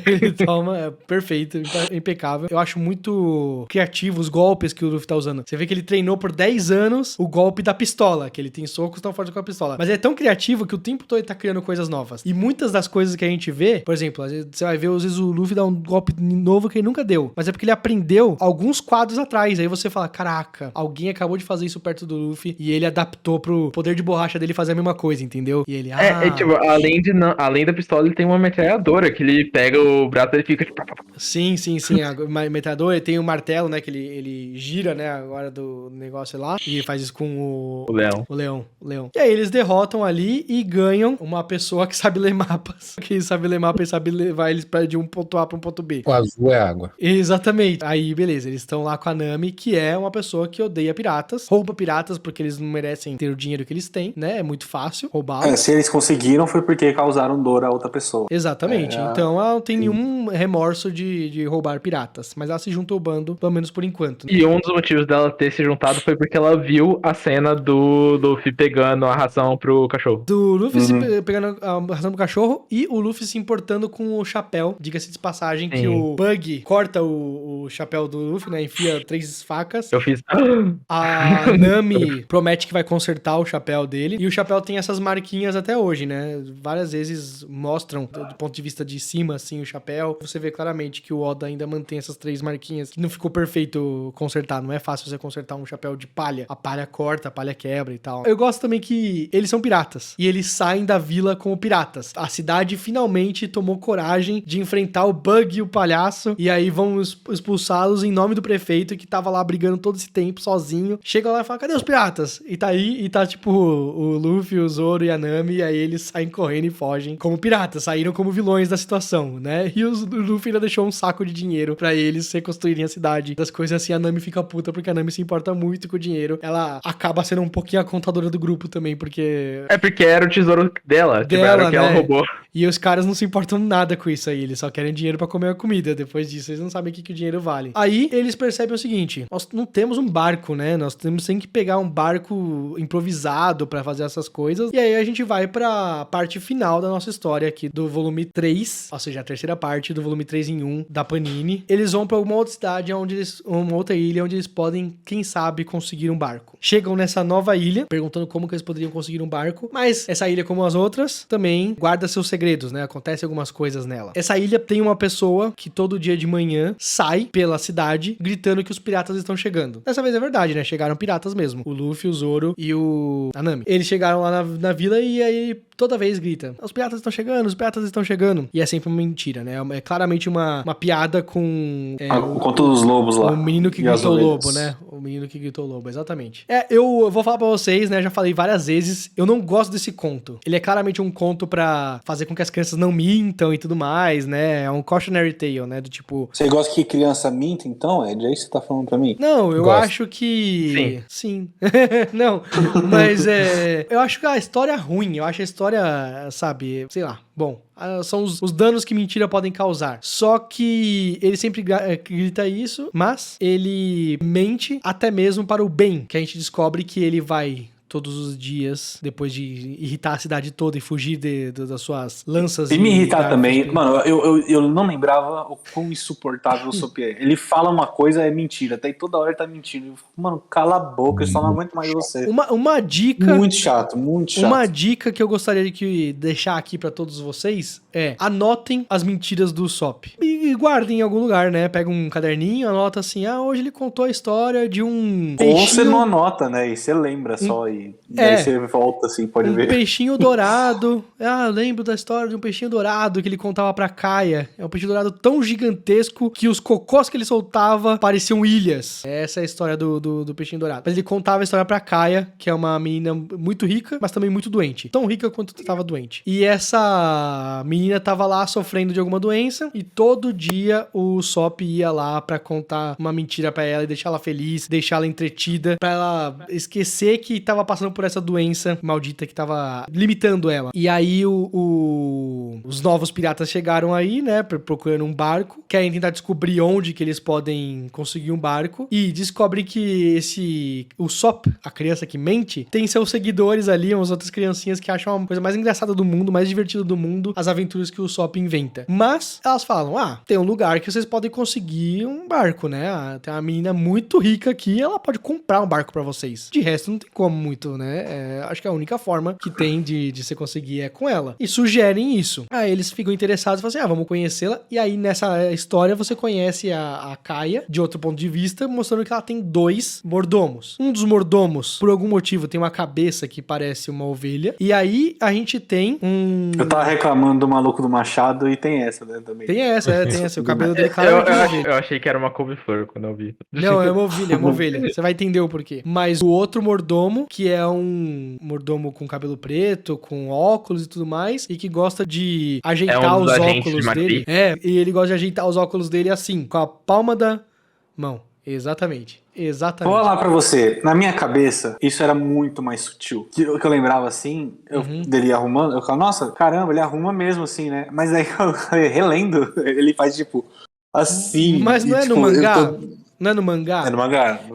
Ele toma, é perfeito, impecável. Eu acho muito criativo os golpes que o Luffy tá usando. Você vê que ele treinou por 10 anos o golpe da pistola, que ele tem socos tão fortes com a pistola. Mas é tão criativo que o tempo todo ele tá criando coisas novas. E muitas das coisas que a gente vê, por exemplo, às vezes você vai ver, às vezes o Luffy dá um golpe novo que ele nunca deu. Mas é porque ele aprendeu alguns quadros atrás. Aí você fala, caraca, alguém acabou de fazer isso perto do Luffy e ele adaptou pro poder de borracha dele fazer a mesma coisa, entendeu? E ele, tipo, além da pistola, ele tem uma metralhadora, que ele pega o braço e ele fica tipo... Sim. A metralhadora, ele tem o martelo, né? Que ele gira, né? Agora do negócio lá. E faz isso com o leão. O leão. E aí eles derrotam ali e ganham uma pessoa que sabe ler mapas. Que sabe ler mapa e sabe levar eles de um ponto A pra um ponto B. O azul é água. Exatamente. Aí, beleza, eles estão lá com a Nami, que é uma pessoa que odeia piratas, rouba piratas porque eles não merecem ter o dinheiro que eles têm, né? É muito fácil roubar. Se eles conseguiram foi porque causaram dor a outra pessoa. Exatamente. Então ela não tem nenhum remorso de roubar piratas, mas ela se junta ao bando, pelo menos por enquanto. E um dos motivos dela ter se juntado foi porque ela viu a cena do Luffy pegando a ração pro cachorro. Do Luffy pegando a ração pro cachorro e o Luffy se importando com o chapéu. Diga-se de passagem que o Bug corta o chapéu do Luffy, né? Enfia 3 facas. Eu fiz... A Nami promete que vai consertar o chapéu dele. E o chapéu tem essas marquinhas até hoje, né? Várias vezes mostram, do ponto de vista de cima, assim, o chapéu. Você vê claramente que o Oda ainda mantém essas 3 marquinhas. Que não ficou perfeito consertar. Não é fácil você consertar um chapéu de palha. A palha corta, a palha quebra e tal. Eu gosto também que eles são piratas. E eles saem da vila como piratas. A cidade finalmente tomou coragem de enfrentar o Bug e o palhaço. E aí vão expulsá-los em nome do prefeito, que tava lá brigando todo esse tempo sozinho. Chega lá e fala, cadê os piratas? E tá aí, e tá tipo o Luffy, o Zoro e a Nami, e aí eles saem correndo e fogem como piratas, saíram como vilões da situação, né? E o Luffy ainda deixou um saco de dinheiro pra eles reconstruírem a cidade. Das coisas assim, a Nami fica puta, porque a Nami se importa muito com o dinheiro. Ela acaba sendo um pouquinho a contadora do grupo também, porque... É porque era o tesouro dela, tipo, era o que ela roubou. E os caras não se importam nada com isso aí, eles só querem dinheiro pra comer a comida. Depois disso, eles não sabem o que o dinheiro vale. Aí, eles percebem o seguinte, nós não temos um barco, né? Nós temos que pegar um barco improvisado pra fazer essas coisas. E aí, a gente vai pra parte final da nossa história aqui, do volume 3, ou seja, a terceira parte do volume 3 em 1 da Panini. Eles vão pra uma outra cidade, uma outra ilha, onde eles podem, quem sabe, conseguir um barco. Chegam nessa nova ilha, perguntando como que eles poderiam conseguir um barco, mas essa ilha, como as outras, também guarda seus segredos, né? Acontecem algumas coisas nela. Essa ilha tem uma pessoa que todo dia de manhã sai pela cidade gritando que os piratas estão chegando. Dessa vez é verdade, né? Chegaram piratas mesmo. O Luffy, o Zoro e a Nami. Eles chegaram lá na vila e aí toda vez grita, os piratas estão chegando, os piratas estão chegando. E é sempre uma mentira, né? É claramente uma piada com... o conto dos lobos lá. O menino que gritou o lobo, né? O menino que gritou o lobo, exatamente. Eu vou falar pra vocês, né? Já falei várias vezes, eu não gosto desse conto. Ele é claramente um conto pra fazer com que as crianças não mintam e tudo mais, né? É um cautionary tale, né? Do tipo... Você gosta que criança minta, então, Ed? É isso que você tá falando pra mim? Não, eu acho que... Sim. Não, mas eu acho que a história é ruim. Eu acho a história, sabe, sei lá, bom... São os danos que mentira podem causar. Só que ele sempre grita isso, mas ele mente até mesmo para o bem, que a gente descobre que ele vai... todos os dias, depois de irritar a cidade toda e fugir das suas lanças. E me irritar também. Mano, eu não lembrava o quão insuportável o Sop é. Ele fala uma coisa, é mentira. Até toda hora ele tá mentindo. Eu fico, mano, cala a boca, eu só não aguento mais você. Uma dica... Muito chato, muito chato. Uma dica que eu gostaria de deixar aqui pra todos vocês é, anotem as mentiras do Sop. E guardem em algum lugar, né? Pega um caderninho, anota assim, hoje ele contou a história de um peixinho... Ou você não anota, né? E você lembra só e daí você volta assim, pode ver. Um peixinho dourado. Eu lembro da história de um peixinho dourado que ele contava pra Kaia. É um peixinho dourado tão gigantesco que os cocós que ele soltava pareciam ilhas. Essa é a história do peixinho dourado. Mas ele contava a história pra Kaia, que é uma menina muito rica, mas também muito doente. Tão rica quanto estava doente. E essa menina tava lá sofrendo de alguma doença e todo dia o Sop ia lá pra contar uma mentira pra ela e deixar ela feliz, deixar ela entretida, pra ela esquecer que tava passando por essa doença maldita que tava limitando ela. E aí os novos piratas chegaram aí, né, procurando um barco, querem tentar descobrir onde que eles podem conseguir um barco, e descobrem que o Sop, a criança que mente, tem seus seguidores ali, umas outras criancinhas que acham a coisa mais engraçada do mundo, mais divertida do mundo, as aventuras que o Sop inventa. Mas elas falam, tem um lugar que vocês podem conseguir um barco, né? Tem uma menina muito rica aqui, ela pode comprar um barco pra vocês. De resto, não tem como muito, né? Acho que a única forma que tem de você conseguir é com ela. E sugerem isso. Aí eles ficam interessados e falam assim, vamos conhecê-la. E aí, nessa história, você conhece a Kaia, de outro ponto de vista, mostrando que ela tem 2 mordomos. Um dos mordomos, por algum motivo, tem uma cabeça que parece uma ovelha. E aí, a gente tem um... Eu tava reclamando do maluco do machado e tem essa, né, também. Tem essa. O cabelo dele, claro, eu achei que era uma couve-flor quando eu vi. Não, é uma ovelha. Você vai entender o porquê. Mas o outro mordomo, que é um mordomo com cabelo preto, com óculos e tudo mais, e que gosta de ajeitar os óculos dele. E ele gosta de ajeitar os óculos dele assim, com a palma da mão. Exatamente. Vou falar pra você, na minha cabeça, isso era muito mais sutil. Que eu lembrava assim, dele arrumando, eu falava, nossa, caramba, ele arruma mesmo assim, né? Mas aí, relendo, ele faz tipo, assim. Mas não é no mangá? Não é no mangá? É no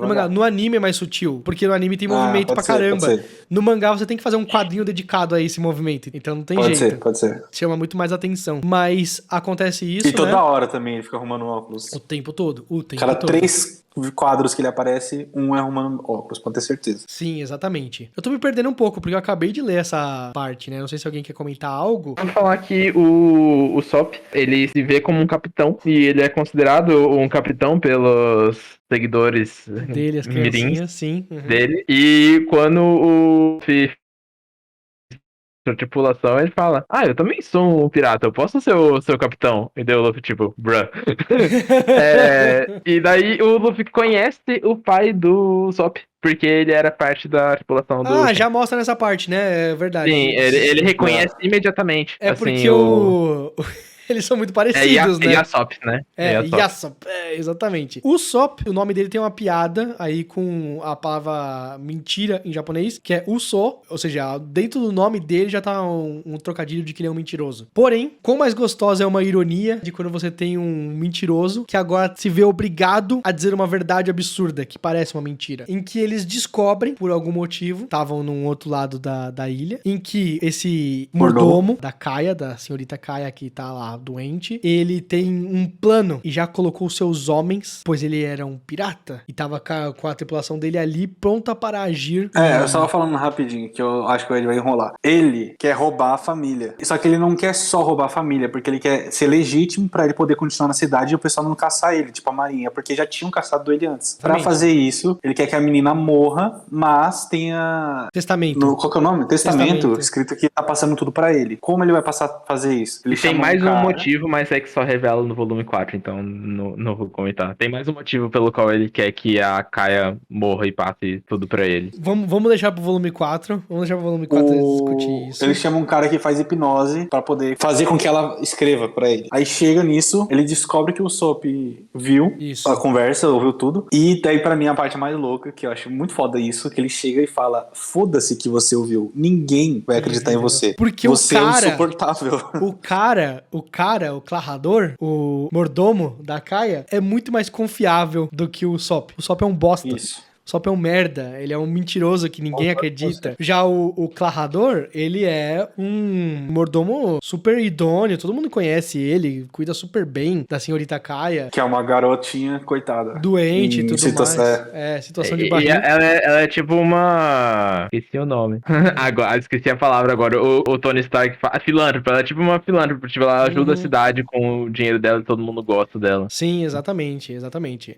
mangá. No anime é mais sutil, porque no anime tem movimento pra caramba. No mangá você tem que fazer um quadrinho dedicado a esse movimento, então não tem jeito. Pode ser. Chama muito mais atenção. Mas acontece isso, e toda hora também ele fica arrumando óculos. O tempo todo. Cada 3 quadros que ele aparece, um é arrumando óculos, pode ter certeza. Sim, exatamente. Eu tô me perdendo um pouco, porque eu acabei de ler essa parte, né? Não sei se alguém quer comentar algo. Vamos falar que o Sop, ele se vê como um capitão, e ele é considerado um capitão pelos seguidores dele, as criancinhas, sim. Dele. E quando o sua tripulação, ele fala, eu também sou um pirata, eu posso ser o seu capitão? E daí o Luffy, tipo, bruh. E daí o Luffy conhece o pai do Sop, porque ele era parte da tripulação do... já mostra nessa parte, né? É verdade. Sim, ele reconhece imediatamente. É assim, porque eles são muito parecidos, né? Yasop, né? Yasop, exatamente. O Sop, o nome dele tem uma piada aí com a palavra mentira em japonês, que é Uso, ou seja, dentro do nome dele já tá um trocadilho de que ele é um mentiroso. Porém, quão mais gostosa é uma ironia de quando você tem um mentiroso que agora se vê obrigado a dizer uma verdade absurda, que parece uma mentira. Em que eles descobrem, por algum motivo, estavam num outro lado da ilha, em que esse mordomo da Kaia, da senhorita Kaia, que tá lá doente, ele tem um plano e já colocou seus homens, pois ele era um pirata e tava com a tripulação dele ali pronta para agir. Eu só falando rapidinho, que eu acho que ele vai enrolar. Ele quer roubar a família. Só que ele não quer só roubar a família, porque ele quer ser legítimo pra ele poder continuar na cidade e o pessoal não caçar ele, tipo a marinha, porque já tinham caçado ele antes. Pra fazer isso, ele quer que a menina morra, mas tenha... Testamento. Qual que é o nome? Testamento. Escrito que tá passando tudo pra ele. Como ele vai fazer isso? Ele tem mais um motivo, mas é que só revela no volume 4, então não vou comentar. Tem mais um motivo pelo qual ele quer que a Kaia morra e passe tudo pra ele. Vamos deixar pro volume 4. Vamos deixar pro volume 4 discutir isso. Ele chama um cara que faz hipnose pra poder fazer com que ela escreva pra ele. Aí chega nisso, ele descobre que o Sop viu a conversa, ouviu tudo. E daí pra mim a parte mais louca, que eu acho muito foda isso, que ele chega e fala, foda-se que você ouviu. Ninguém vai acreditar em você. Porque você é insuportável. O clarrador, o mordomo da Kaia, é muito mais confiável do que o Sop. O Sop é um bosta. Isso. O Sop é um merda, ele é um mentiroso que ninguém acredita. Já o clarrador, ele é um mordomo super idôneo, todo mundo conhece ele, cuida super bem da senhorita Kaia. Que é uma garotinha, coitada. Doente e tudo mais. Situação de barriga. Ela é tipo uma... Esqueci o nome. Esqueci a palavra agora. O Tony Stark fala filântropo. Ela é tipo uma filântropo. Tipo, ela ajuda a cidade com o dinheiro dela e todo mundo gosta dela. Sim, exatamente.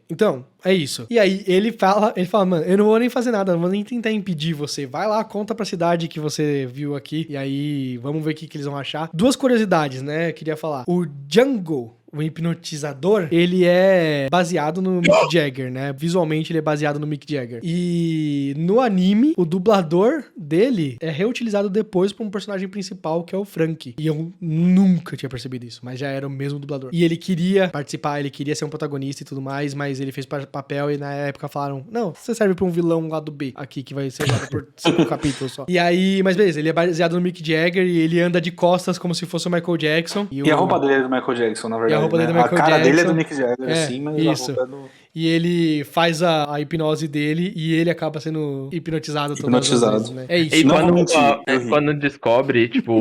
Então, é isso. E aí, ele fala, mano, eu não vou nem fazer nada, não vou nem tentar impedir você. Vai lá, conta pra cidade que você viu aqui, e aí vamos ver o que eles vão achar. 2 curiosidades, né? Eu queria falar. O Django, o hipnotizador, ele é baseado no Mick Jagger, né? Visualmente ele é baseado no Mick Jagger. E no anime, o dublador dele é reutilizado depois pra um personagem principal, que é o Frank. E eu nunca tinha percebido isso, mas já era o mesmo dublador. E ele queria participar, ele queria ser um protagonista e tudo mais, mas ele fez papel e na época falaram, não, você serve pra um vilão lado B aqui, que vai ser usado por 5 capítulos só. E aí, mas beleza, ele é baseado no Mick Jagger e ele anda de costas como se fosse o Michael Jackson. E a roupa dele é do Michael Jackson, na verdade. E a roupa dele é do Michael a cara Jackson. dele é do Mick Jagger, sim, mas isso. a roupa é do... E ele faz a hipnose dele e ele acaba sendo hipnotizado todas as vezes, né? É isso. E Não, quando descobre, tipo,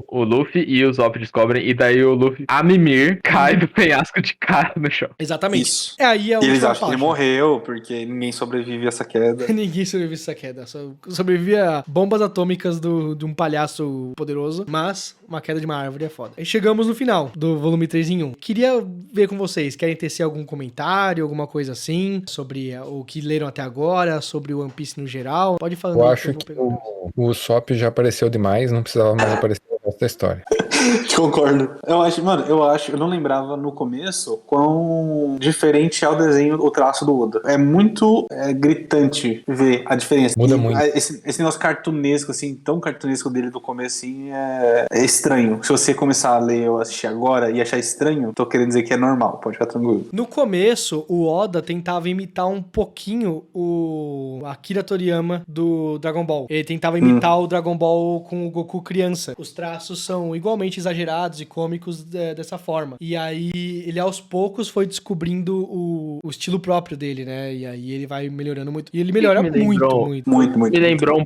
o Luffy e o Zop descobrem, e daí o Luffy, a mimir, cai do penhasco de cara no chão. Exatamente. Isso. Aí é o E eles acham que ele morreu, porque ninguém sobrevive a essa queda. Ninguém sobrevive a essa queda. Só sobrevive a bombas atômicas de um palhaço poderoso, mas uma queda de uma árvore é foda. Aí chegamos no final do volume 3 em 1. Queria ver com vocês, querem tecer algum comentário, alguma coisa assim, sobre o que leram até agora, sobre o One Piece no geral? Pode falar. Eu acho que o Usopp já apareceu demais, não precisava mais aparecer no resto da história. Concordo. Eu não lembrava no começo quão diferente é o desenho, o traço do Oda. É muito gritante ver a diferença. Muda muito. Esse negócio cartunesco, assim, tão cartunesco dele do começo, assim, é estranho. Se você começar a ler ou assistir agora e achar estranho, tô querendo dizer que é normal, pode ficar tranquilo. No começo, o Oda tentava imitar um pouquinho o Akira Toriyama do Dragon Ball. Ele tentava imitar o Dragon Ball com o Goku criança. Os traços são igualmente exagerados e cômicos dessa forma. E aí, ele aos poucos foi descobrindo o estilo próprio dele, né? E aí ele vai melhorando muito. E ele melhora muito. Me lembrou um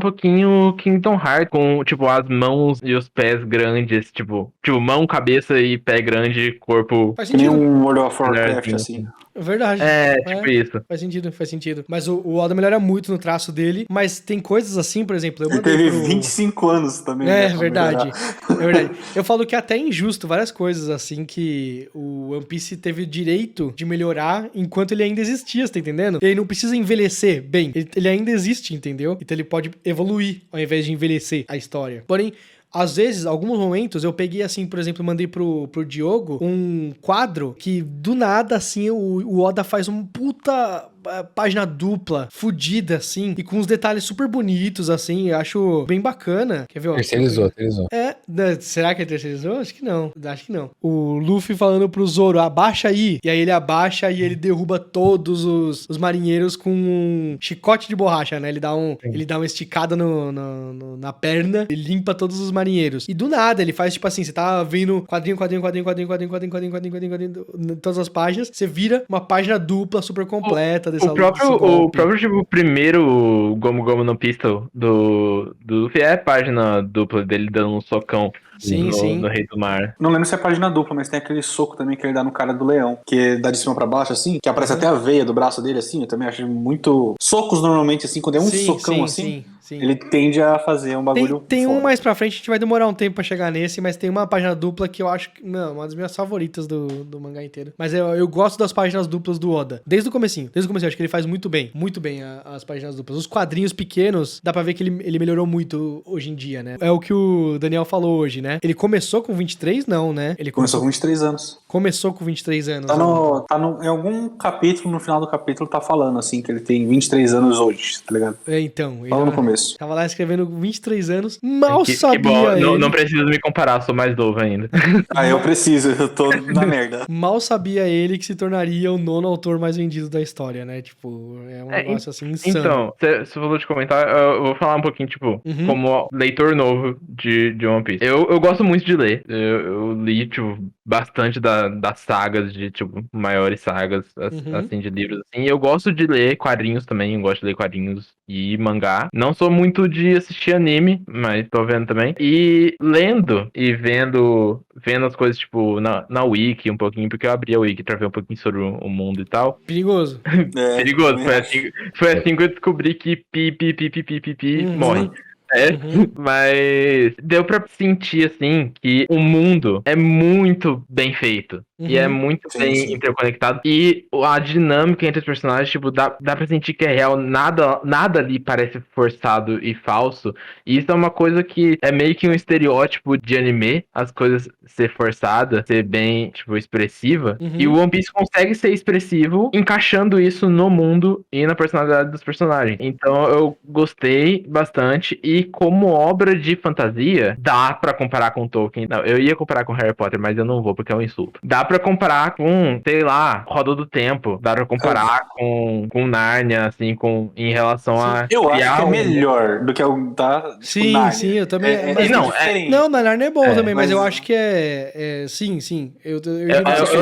pouquinho Kingdom Hearts, com, tipo, as mãos e os pés grandes, tipo, mão, cabeça e pé grande, corpo... Faz Que nem sentido. um World of Warcraft, assim. Verdade. Tipo isso. Faz sentido. Mas o Oda melhora muito no traço dele, mas tem coisas assim, por exemplo, Ele teve 25 anos também. É verdade. Eu falo que é até injusto várias coisas assim que o One Piece teve o direito de melhorar enquanto ele ainda existia, você tá entendendo? Ele não precisa envelhecer bem, ele ainda existe, entendeu? Então ele pode evoluir ao invés de envelhecer a história. Porém, às vezes, alguns momentos, eu peguei assim, por exemplo, mandei pro Diogo um quadro que, do nada, assim, o Oda faz um puta página dupla, fodida, assim, e com uns detalhes super bonitos, assim, eu acho bem bacana. Quer ver? Terceirizou. Será que ele terceirizou? Acho que não. O Luffy falando pro Zoro, abaixa aí, e aí ele abaixa e ele derruba todos os marinheiros com um chicote de borracha, né? Ele dá uma esticada na perna e limpa todos os marinheiros. E do nada, ele faz tipo assim, você tá vendo quadrinho, todas as páginas, você vira uma página dupla super completa dessa luta. O próprio tipo, primeiro Gomu Gomu no Pistol do Luffy é a página dupla dele dando um socão no Rei do Mar. Não lembro se é página dupla, mas tem aquele soco também que ele dá no cara do leão, que dá de cima pra baixo, assim, que aparece até a veia do braço dele, assim, eu também acho muito... Socos, normalmente, assim, quando é um socão, assim... Sim. Ele tende a fazer um bagulho Tem um mais pra frente, a gente vai demorar um tempo pra chegar nesse, mas tem uma página dupla que eu acho que, uma das minhas favoritas do mangá inteiro. Mas eu gosto das páginas duplas do Oda. Desde o comecinho, acho que ele faz muito bem as páginas duplas. Os quadrinhos pequenos, dá pra ver que ele melhorou muito hoje em dia, né? É o que o Daniel falou hoje, né? Ele começou com 23? Não, né? Ele começou com 23 anos. Começou com 23 anos. Em algum capítulo, no final do capítulo, tá falando, assim, que ele tem 23 anos hoje, tá ligado? Então. Falou no começo. Tava lá escrevendo 23 anos, mal sabia bom. ele. Não preciso me comparar, sou mais novo ainda. Eu preciso, eu tô na merda. Mal sabia ele que se tornaria o 9º autor mais vendido da história, né? Tipo, é um negócio assim insano. Então, você falou de comentar, eu vou falar um pouquinho, tipo, como leitor novo de One Piece. Eu gosto muito de ler. Eu li, tipo, bastante das sagas, de, tipo, maiores sagas, assim, de livros, assim. Eu gosto de ler quadrinhos também, eu gosto de ler quadrinhos e mangá. Não sou muito de assistir anime, mas tô vendo também. E lendo e vendo as coisas, tipo, na Wiki um pouquinho, porque eu abri a Wiki pra ver um pouquinho sobre o mundo e tal. Perigoso. Perigoso. Foi assim que eu descobri que pi morre. Mas deu pra sentir, assim, que o mundo é muito bem feito. E é muito bem interconectado. E a dinâmica entre os personagens, tipo, dá pra sentir que é real. Nada ali parece forçado e falso. E isso é uma coisa que é meio que um estereótipo de anime, as coisas ser forçada, ser bem, tipo, expressiva. E o One Piece consegue ser expressivo, encaixando isso no mundo e na personalidade dos personagens. Então eu gostei bastante. E como obra de fantasia, dá pra comparar com Tolkien. Não, eu ia comparar com Harry Potter, mas eu não vou porque é um insulto. Dá pra comparar com, sei lá, Roda do Tempo. Dá pra comparar com Nárnia, assim, em relação a Eu acho criar que é melhor do que o da Sim, Nárnia. sim, eu também. Mas não, diferente. não, Nárnia é bom também, mas mas- eu acho que sim. Eu tô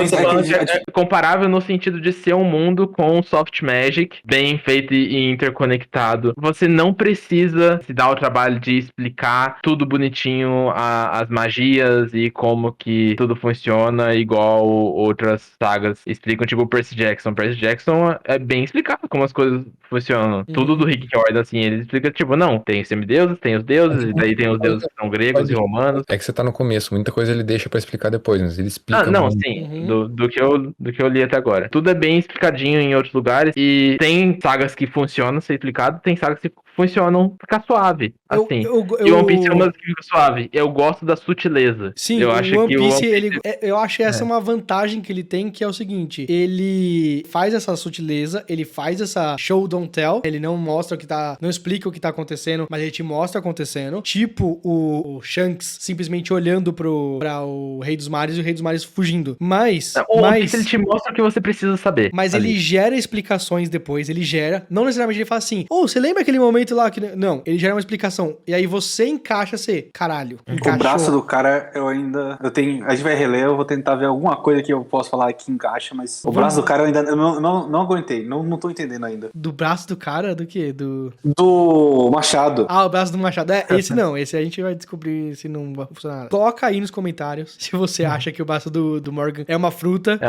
falando que é comparável no sentido de ser um mundo com soft magic, bem feito e interconectado. Você não precisa se dar o trabalho de explicar tudo bonitinho, as magias e como que tudo funciona, igual outras sagas explicam, tipo Percy Jackson. Percy Jackson é bem explicado como as coisas funcionam. Tudo do Rick Riordan, assim, ele explica, tipo, não, tem os semideuses, tem os deuses, e daí tem os deuses que são gregos e romanos. É que você tá no começo, muita coisa ele deixa pra explicar depois, mas ele explica Não, muito. sim, do que eu li até agora. Tudo é bem explicadinho em outros lugares, e tem sagas que funcionam ser explicado, tem sagas que funcionam ficar suave, assim. E o One Piece é uma das que fica suave. Eu gosto da sutileza. Sim, eu o acho One que Piece, o One Piece eu acho essa uma vantagem que ele tem, que é o seguinte, ele faz essa sutileza, ele faz essa show don't tell, ele não mostra o que tá, não explica o que tá acontecendo, mas ele te mostra acontecendo, tipo o Shanks simplesmente olhando pra o Rei dos Mares e o Rei dos Mares fugindo, mas o One Piece, ele te mostra o que você precisa saber. Mas ali. ele gera explicações depois, não necessariamente ele fala assim, você lembra aquele momento lá que... Não, ele gera uma explicação, e aí você encaixa, caralho, encaixou. O braço do cara, a gente vai reler, eu vou tentar ver alguma coisa que eu posso falar que encaixa, mas o braço do cara eu não aguentei, não tô entendendo ainda. Do braço do cara? Do quê? Do Machado. O braço do Machado. Esse não, esse a gente vai descobrir se não vai funcionar. Coloca aí nos comentários se você acha que o braço do Morgan é uma fruta,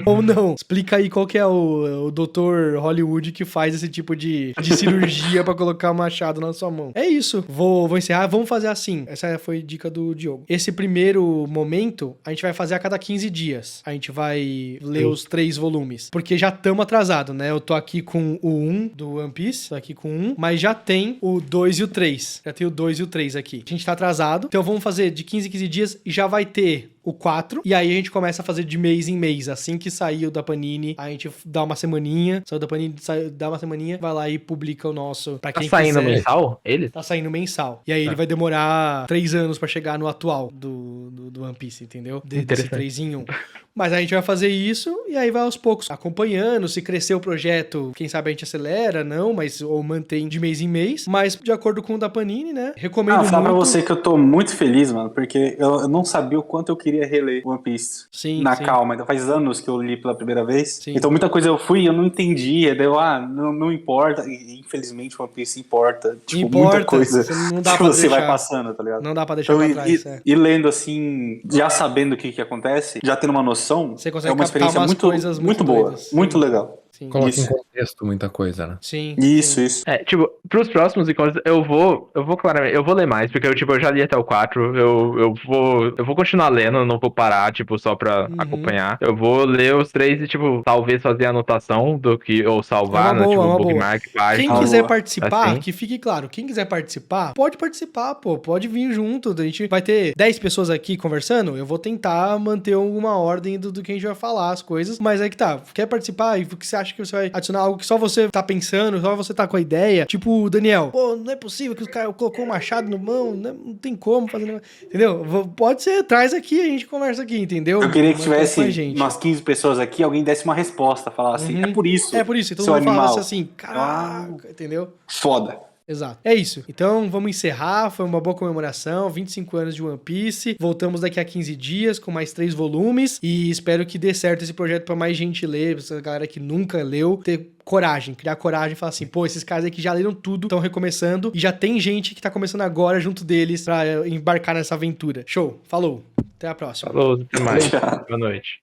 ou não. Explica aí qual que é o Dr. Hollywood que faz esse tipo de cirurgia pra colocar o machado na sua mão. É isso. Vou encerrar. Vamos fazer assim. Essa foi dica do Diogo. Esse primeiro momento, a gente vai fazer a cada 15 dias. A gente vai ler os 3 volumes. Porque já estamos atrasados, né? Eu tô aqui com o 1 do One Piece. Tô aqui com o 1. Mas já tem o 2 e o 3. Já tem o 2 e o 3 aqui. A gente tá atrasado. Então vamos fazer de 15 em 15 dias e já vai ter o 4, e aí a gente começa a fazer de mês em mês. Assim que saiu da Panini, a gente dá uma semaninha, saiu da Panini, dá uma semaninha, vai lá e publica o nosso, pra quem quiser. Tá saindo mensal? Ele? Tá saindo mensal. E aí ele vai demorar 3 anos pra chegar no atual do One Piece, entendeu? Desse 3 em 1. Mas a gente vai fazer isso, e aí vai aos poucos acompanhando, se crescer o projeto, quem sabe a gente acelera, não, mas ou mantém de mês em mês, mas de acordo com o da Panini, né? Recomendo muito. Falar pra você que eu tô muito feliz, mano, porque eu não sabia o quanto eu queria reler One Piece calma. Então faz anos que eu li pela primeira vez. Sim. Então muita coisa eu não entendia. Daí não importa. E, infelizmente One Piece importa. Tipo, muita coisa não dá que pra você deixar, vai passando, tá ligado? Não dá pra deixar pra trás. E lendo assim, já sabendo o que acontece, já tendo uma noção, você consegue é uma experiência muito boa, doidas. muito legal. Coloca em contexto muita coisa, né? Sim. Isso. Pros próximos encontros, eu vou claramente, eu vou ler mais, porque eu já li até o 4, eu vou continuar lendo, não vou parar, só pra acompanhar. Eu vou ler os 3 e, talvez fazer anotação ou salvar, bookmark, página. Quem quiser participar, assim. que fique claro, quem quiser participar, pode participar, pode vir junto, a gente vai ter 10 pessoas aqui conversando, eu vou tentar manter alguma ordem do que a gente vai falar, as coisas, mas aí que tá, quer participar e o que você acha que você vai adicionar algo que só você tá pensando, só você tá com a ideia, tipo o Daniel, não é possível que o cara colocou o machado no mão, não tem como fazer, entendeu? Pode ser, traz aqui, a gente conversa aqui, entendeu? Eu queria que tivesse umas 15 pessoas aqui, alguém desse uma resposta, falasse assim, é por isso, e todo mundo falasse assim, caraca, entendeu? Foda. Exato. É isso. Então, vamos encerrar. Foi uma boa comemoração. 25 anos de One Piece. Voltamos daqui a 15 dias com mais 3 volumes. E espero que dê certo esse projeto pra mais gente ler. Essa galera que nunca leu. Ter coragem. Criar coragem e falar assim, esses caras aí que já leram tudo, estão recomeçando. E já tem gente que tá começando agora junto deles pra embarcar nessa aventura. Show. Falou. Até a próxima. Falou. Até mais. Boa noite.